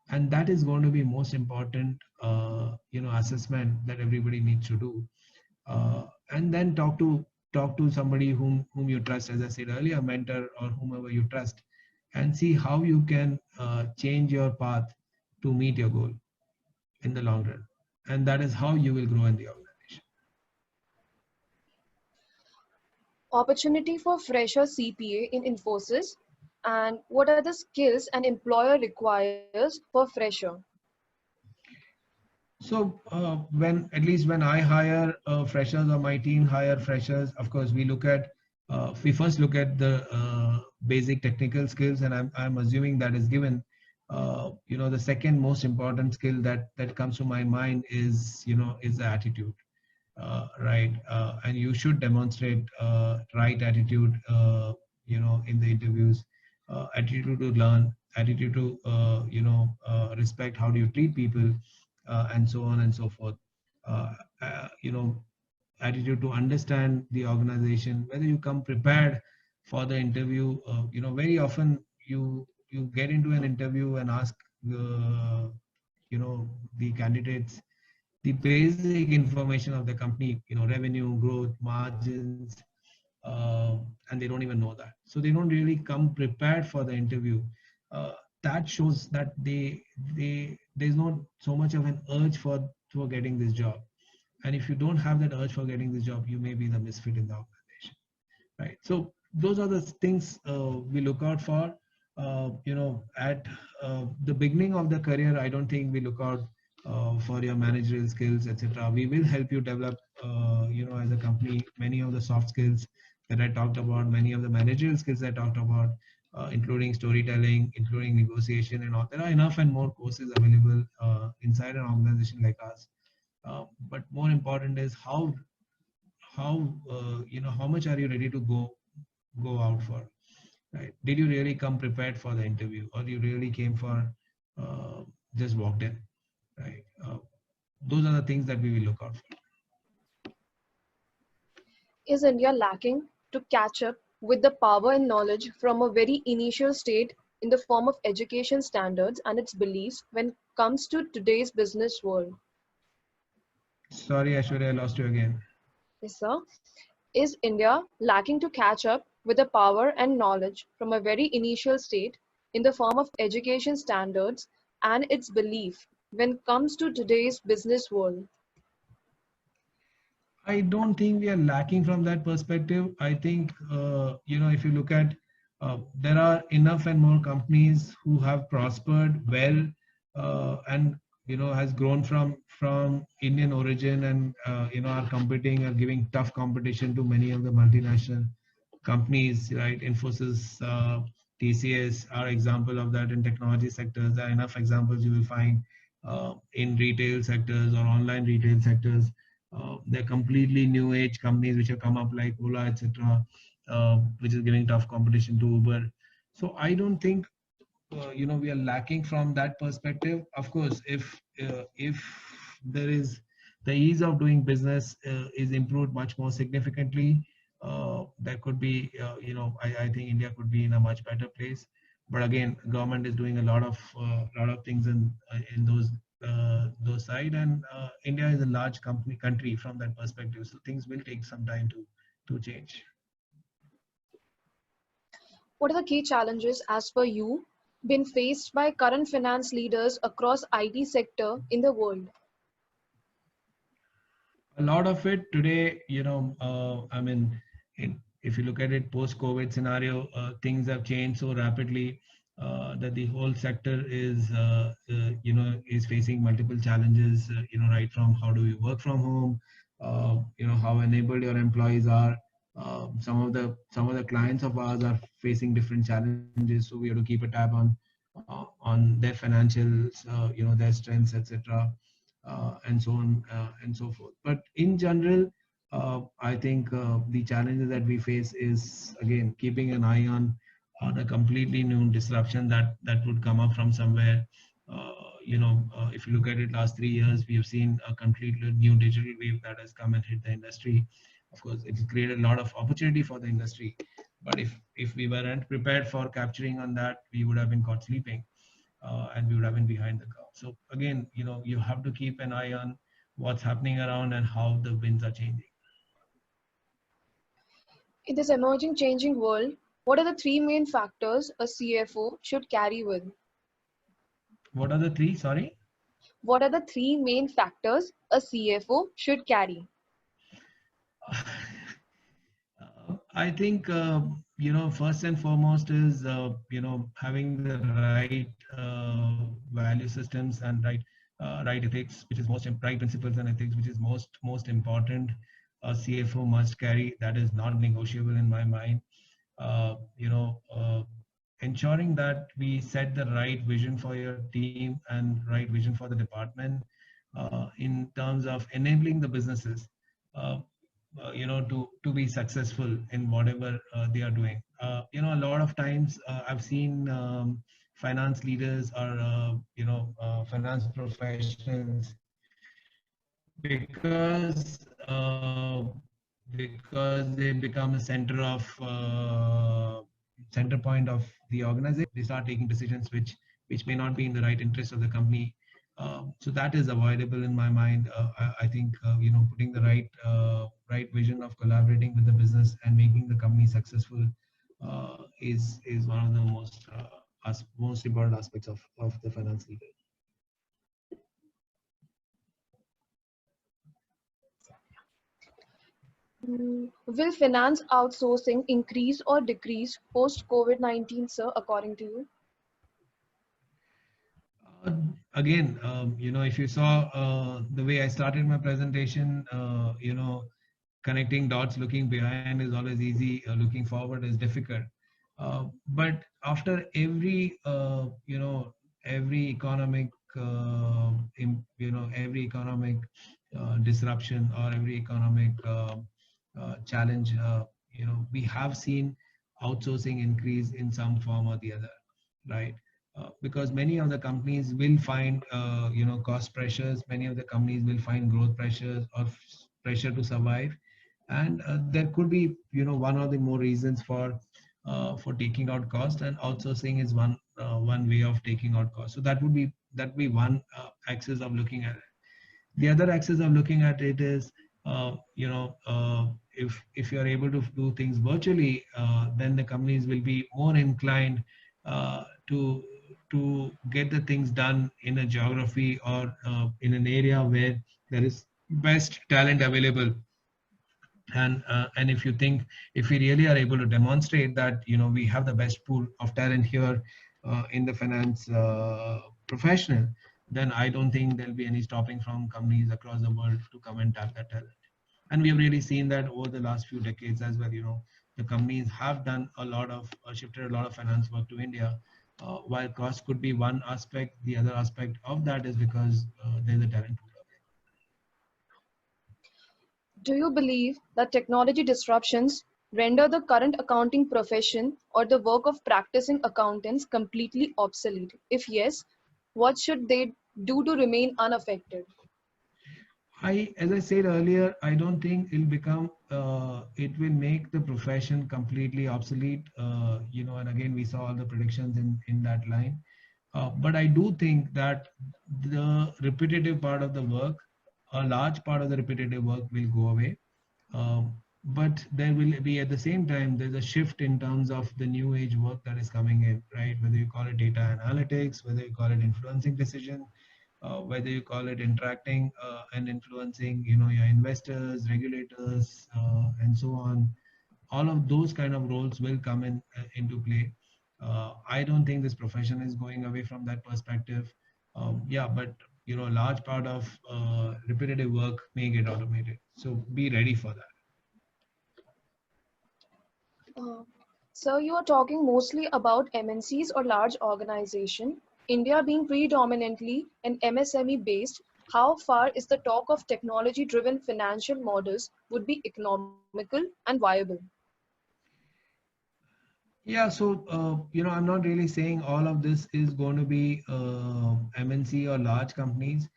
And that is going to be most important, assessment that everybody needs to do. And then talk to somebody whom you trust, as I said earlier, a mentor or whomever you trust, and see how you can change your path to meet your goal in the long run. And that is how you will grow in the organization. Opportunity for fresher CPA in Infosys, and what are the skills an employer requires for fresher? So when, at least when I hire freshers, or my team hire freshers, of course we first look at the basic technical skills, and I'm assuming that is given. The second most important skill that comes to my mind is, is the attitude, right? And you should demonstrate right attitude, in the interviews, attitude to learn, attitude to, respect, how do you treat people, and so on and so forth. Uh, uh, you know, Attitude to understand the organization, whether you come prepared for the interview. Very often you get into an interview and ask the candidates the basic information of the company, revenue, growth, margins, and they don't even know that. So they don't really come prepared for the interview. That shows that there's not so much of an urge for getting this job. And if you don't have that urge for getting this job, you may be the misfit in the organization, right? So those are the things we look out for. At the beginning of the career, I don't think we look out for your managerial skills, etc. We will help you develop, as a company, many of the soft skills that I talked about, many of the managerial skills I talked about, including storytelling, including negotiation and all. There are enough and more courses available inside an organization like us. But more important is how how much are you ready to go out for, right? Did you really come prepared for the interview, or you really came for just walked in, right? Those are the things that we will look out for. Is India lacking to catch up with the power and knowledge from a very initial state in the form of education standards and its beliefs when it comes to today's business world? Sorry, Aishwarya, I lost you again. Yes, sir. Is India lacking to catch up with the power and knowledge from a very initial state in the form of education standards and its belief when it comes to today's business world? I don't think we are lacking from that perspective. I think, if you look at, there are enough and more companies who have prospered well, and, has grown from Indian origin, and, are competing, are giving tough competition to many of the multinational companies, right? Infosys, TCS are example of that in technology sectors. There are enough examples you will find in retail sectors or online retail sectors. They're completely new age companies which have come up like Ola, etc., which is giving tough competition to Uber. So I don't think we are lacking from that perspective. Of course, if there is the ease of doing business is improved much more significantly, that could be, I think India could be in a much better place. But again, government is doing a lot of things in those side, and India is a large country from that perspective, so things will take some time to change. What are the key challenges as per you been faced by current finance leaders across IT sector in the world? A lot of it today, if you look at it post-COVID scenario, things have changed so rapidly that the whole sector is facing multiple challenges. Right from how do you work from home, how enabled your employees are. Some of the clients of ours are facing different challenges, so we have to keep a tab on their financials, their strengths, etc., and so on and so forth. But in general, I think the challenges that we face is, again, keeping an eye on a completely new disruption that would come up from somewhere. If you look at it, last 3 years, we have seen a completely new digital wave that has come and hit the industry. Of course, it's created a lot of opportunity for the industry, but if we weren't prepared for capturing on that, we would have been caught sleeping, and we would have been behind the curve. So again, you have to keep an eye on what's happening around and how the winds are changing. In this emerging changing world, what are the three main factors a CFO should carry with? What are the three? Sorry. What are the three main factors a CFO should carry? I think first and foremost is having the right value systems and right ethics, which is right principles and ethics, which is most important. A CFO must carry. That is not negotiable in my mind. Ensuring that we set the right vision for your team and right vision for the department in terms of enabling the businesses. To be successful in whatever they are doing. A lot of times I've seen finance leaders or finance professionals, because they become a center point of the organization. They start taking decisions which may not be in the right interest of the company. So that is avoidable in my mind. I think putting the right vision of collaborating with the business and making the company successful is one of the most important aspects of the finance leader. Will finance outsourcing increase or decrease post COVID-19, sir, according to you? Again, if you saw the way I started my presentation, connecting dots looking behind is always easy, looking forward is difficult. But after every every economic every economic disruption or every economic challenge, we have seen outsourcing increase in some form or the other, right? Because many of the companies will find cost pressures, many of the companies will find growth pressures or pressure to survive, and there could be one of the more reasons for taking out cost, and outsourcing is one way of taking out cost. So that would be one axis of looking at it. The other axis of looking at it is, if you're able to do things virtually, then the companies will be more inclined to get the things done in a geography or in an area where there is best talent available. And if you think, if we really are able to demonstrate that we have the best pool of talent here in the finance professional, then I don't think there'll be any stopping from companies across the world to come and tap that talent. And we have really seen that over the last few decades as well. The companies have done a lot of shifted a lot of finance work to India. While cost could be one aspect, the other aspect of that is because there's a talent pool. Do you believe that technology disruptions render the current accounting profession or the work of practicing accountants completely obsolete? If yes, what should they do to remain unaffected? As I said earlier, I don't think it will make the profession completely obsolete. And again, we saw all the predictions in that line. But I do think that the repetitive part of the work, a large part of the repetitive work will go away. But there will be, at the same time, there's a shift in terms of the new age work that is coming in, right? Whether you call it data analytics, whether you call it influencing decision, whether you call it interacting and influencing, your investors, regulators, and so on. All of those kind of roles will come into play. I don't think this profession is going away from that perspective. Yeah, but a large part of repetitive work may get automated. So be ready for that. Uh, so you are talking mostly about MNCs or large organization. India being predominantly an MSME based, how far is the talk of technology driven financial models would be economical and viable? Yeah, so I'm not really saying all of this is going to be MNC or large companies.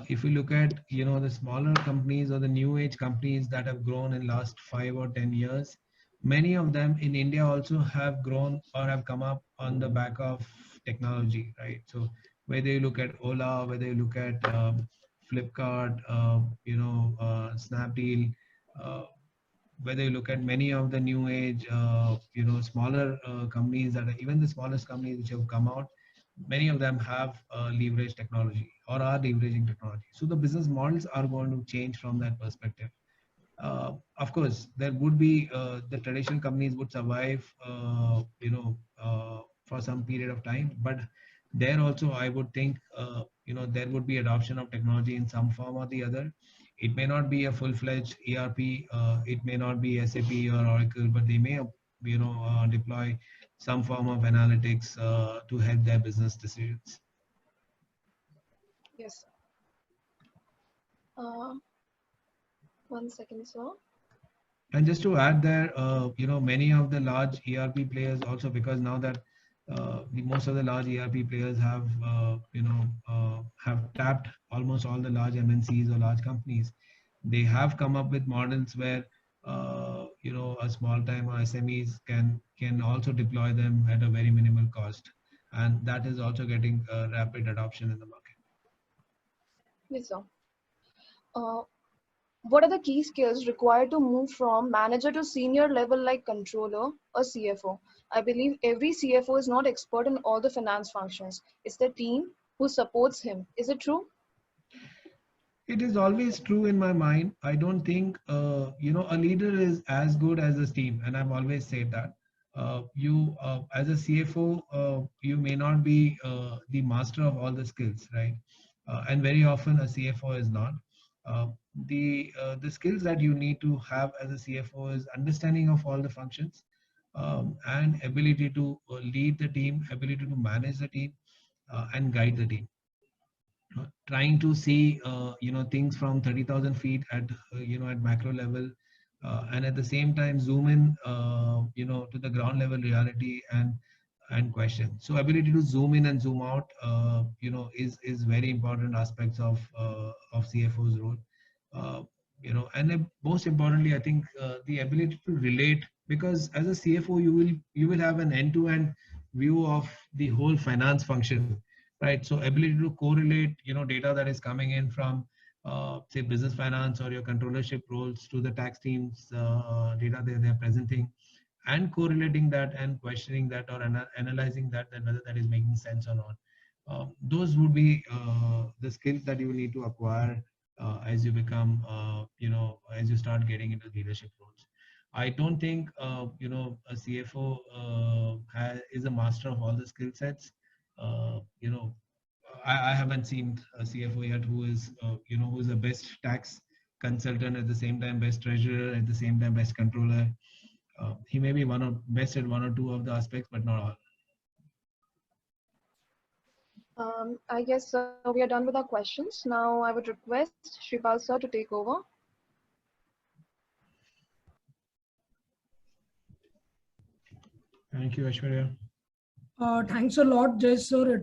If you look at the smaller companies or the new age companies that have grown in last 5 or 10 years, many of them in India also have grown or have come up on the back of technology, right? So whether you look at Ola, whether you look at Flipkart, Snapdeal. Uh, Whether you look at many of the new age, smaller companies that are even the smallest companies which have come out, many of them have leveraged technology or are leveraging technology. So the business models are going to change from that perspective. Of course, there would be the traditional companies would survive, for some period of time, but there also I would think, there would be adoption of technology in some form or the other. It may not be a full-fledged ERP, it may not be SAP or Oracle, but they may, deploy some form of analytics to help their business decisions. Yes. Uh, 1 second, sir. And just to add there, many of the large ERP players also, because now that most of the large ERP players have tapped almost all the large MNCs or large companies. They have come up with models where a small time or SMEs can also deploy them at a very minimal cost, and that is also getting rapid adoption in the market. Yes, sir. Uh, what are the key skills required to move from manager to senior level like controller or CFO? I believe every CFO is not expert in all the finance functions. It's the team who supports him. Is it true? It is always true in my mind. I don't think a leader is as good as his team, and I've always said that. You as a CFO, you may not be the master of all the skills, right? And very often a CFO is not. The skills that you need to have as a CFO is understanding of all the functions, and ability to lead the team, ability to manage the team, and guide the team. Trying to see things from 30,000 feet at at macro level, and at the same time zoom in to the ground level reality and question. So ability to zoom in and zoom out is very important aspects of CFO's role. uh, and most importantly, I think the ability to relate, because as a CFO you will have an end-to-end view of the whole finance function, right? So ability to correlate data that is coming in from say business finance or your controllership roles to the tax teams data they're presenting, and correlating that and questioning that, or analyzing that whether that is making sense or not. Those would be the skills that you need to acquire as you become as you start getting into leadership roles. I don't think a CFO is a master of all the skill sets. uh, you know I haven't seen a CFO yet who is who is the best tax consultant, at the same time best treasurer, at the same time best controller. He may be one of best at one or two of the aspects, but not all. I guess we are done with our questions. Now I would request Shripal sir to take over. Thank you, Aishwarya. Thanks a lot, Jay sir.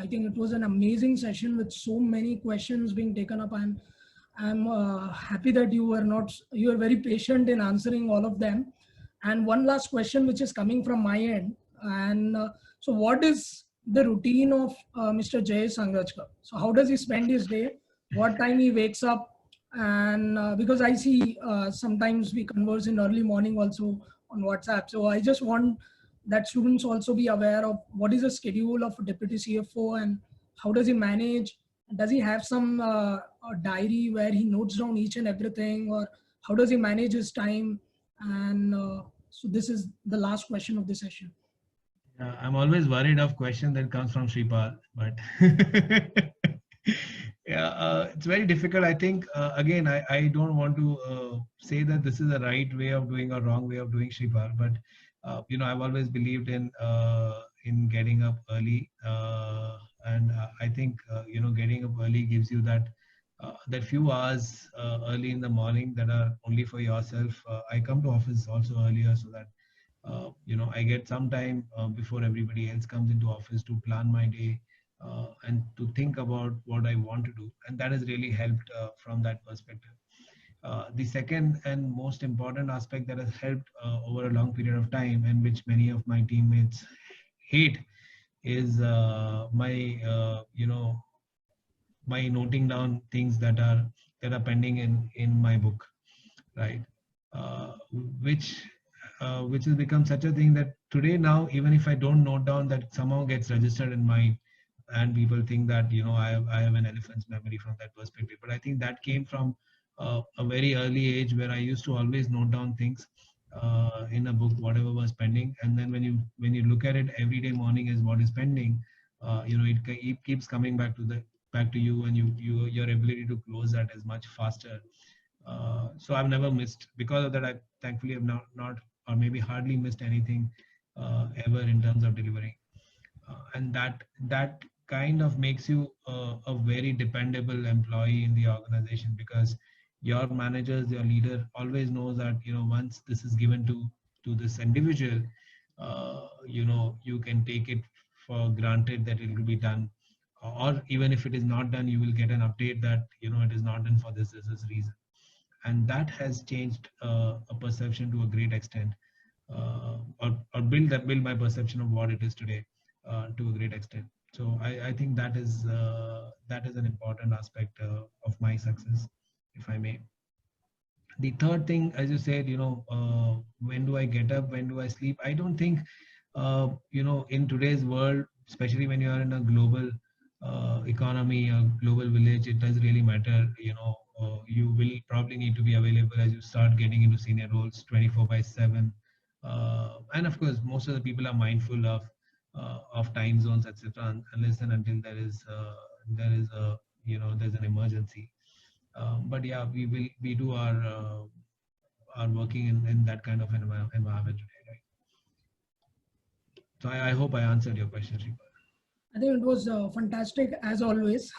I think it was an amazing session with so many questions being taken up. I'm happy that you were very patient in answering all of them. And one last question, which is coming from my end. And so, what is the routine of Mr. Jay Sangrajka? So, how does he spend his day? What time he wakes up? And because I see sometimes we converse in early morning also on WhatsApp. So, I just want that students also be aware of what is the schedule of a deputy CFO and how does he manage. Does he have some a diary where he notes down each and everything, or how does he manage his time? And so this is the last question of the session. I'm always worried of question that comes from Shripal, but yeah, it's very difficult. I think again, I don't want to say that this is the right way of doing or wrong way of doing, Shripal, but I've always believed in getting up early, and I think getting up early gives you that few hours early in the morning that are only for yourself. I come to office also earlier so that I get some time before everybody else comes into office to plan my day and to think about what I want to do, and that has really helped from that perspective. The second and most important aspect that has helped over a long period of time, and which many of my teammates hate, is my my noting down things that are pending in my book, right? uh, which which has become such a thing that today now, even if I don't note down, that somehow gets registered in mind, and people think that I have an elephant's memory from that perspective. But I think that came from a very early age, where I used to always note down things in a book, whatever was pending, and then when you look at it every day morning as what is pending, it keeps coming back to you, and your ability to close that is much faster. So I've never missed, because of that. I thankfully have not or maybe hardly missed anything ever in terms of delivering, and that kind of makes you a very dependable employee in the organization, because your managers, your leader always knows that once this is given to this individual, you can take it for granted that it will be done, or even if it is not done, you will get an update that it is not done for this reason. And that has changed a perception to a great extent, or build my perception of what it is today to a great extent. So I think that is an important aspect of my success, if I may. The third thing, as you said, when do I get up, when do I sleep? I don't think in today's world, especially when you are in a global economy, a global village, it does really matter. You will probably need to be available as you start getting into senior roles 24/7. And of course, most of the people are mindful of time zones, etc., unless and until there is a there's an emergency. But yeah, we do our working in that kind of environment today, right? So I hope I answered your question, Sripal. I think it was fantastic as always.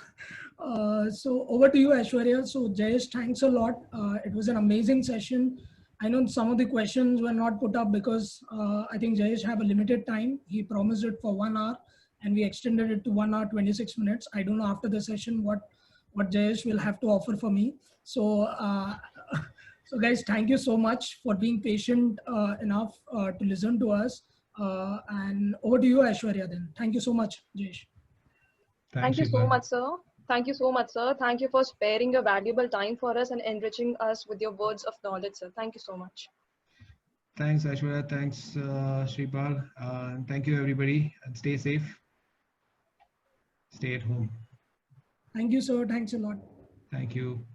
So over to you, Aishwarya. So Jayesh, thanks a lot. It was an amazing session. I know some of the questions were not put up because I think Jayesh have a limited time. He promised it for 1 hour and we extended it to 1 hour, 26 minutes. I don't know after the session what Jayesh will have to offer for me. So, so guys, thank you so much for being patient enough to listen to us. And over to you, Aishwarya then. Thank you so much, Jayesh. Thank Thanks, you so Sripal. much, sir. Thank you so much, sir. Thank you for sparing your valuable time for us and enriching us with your words of knowledge, sir. Thank you so much. Thanks, Aishwarya. Thanks, Sripal. And thank you, everybody. And stay safe. Stay at home. Thank you, sir. Thanks a lot. Thank you.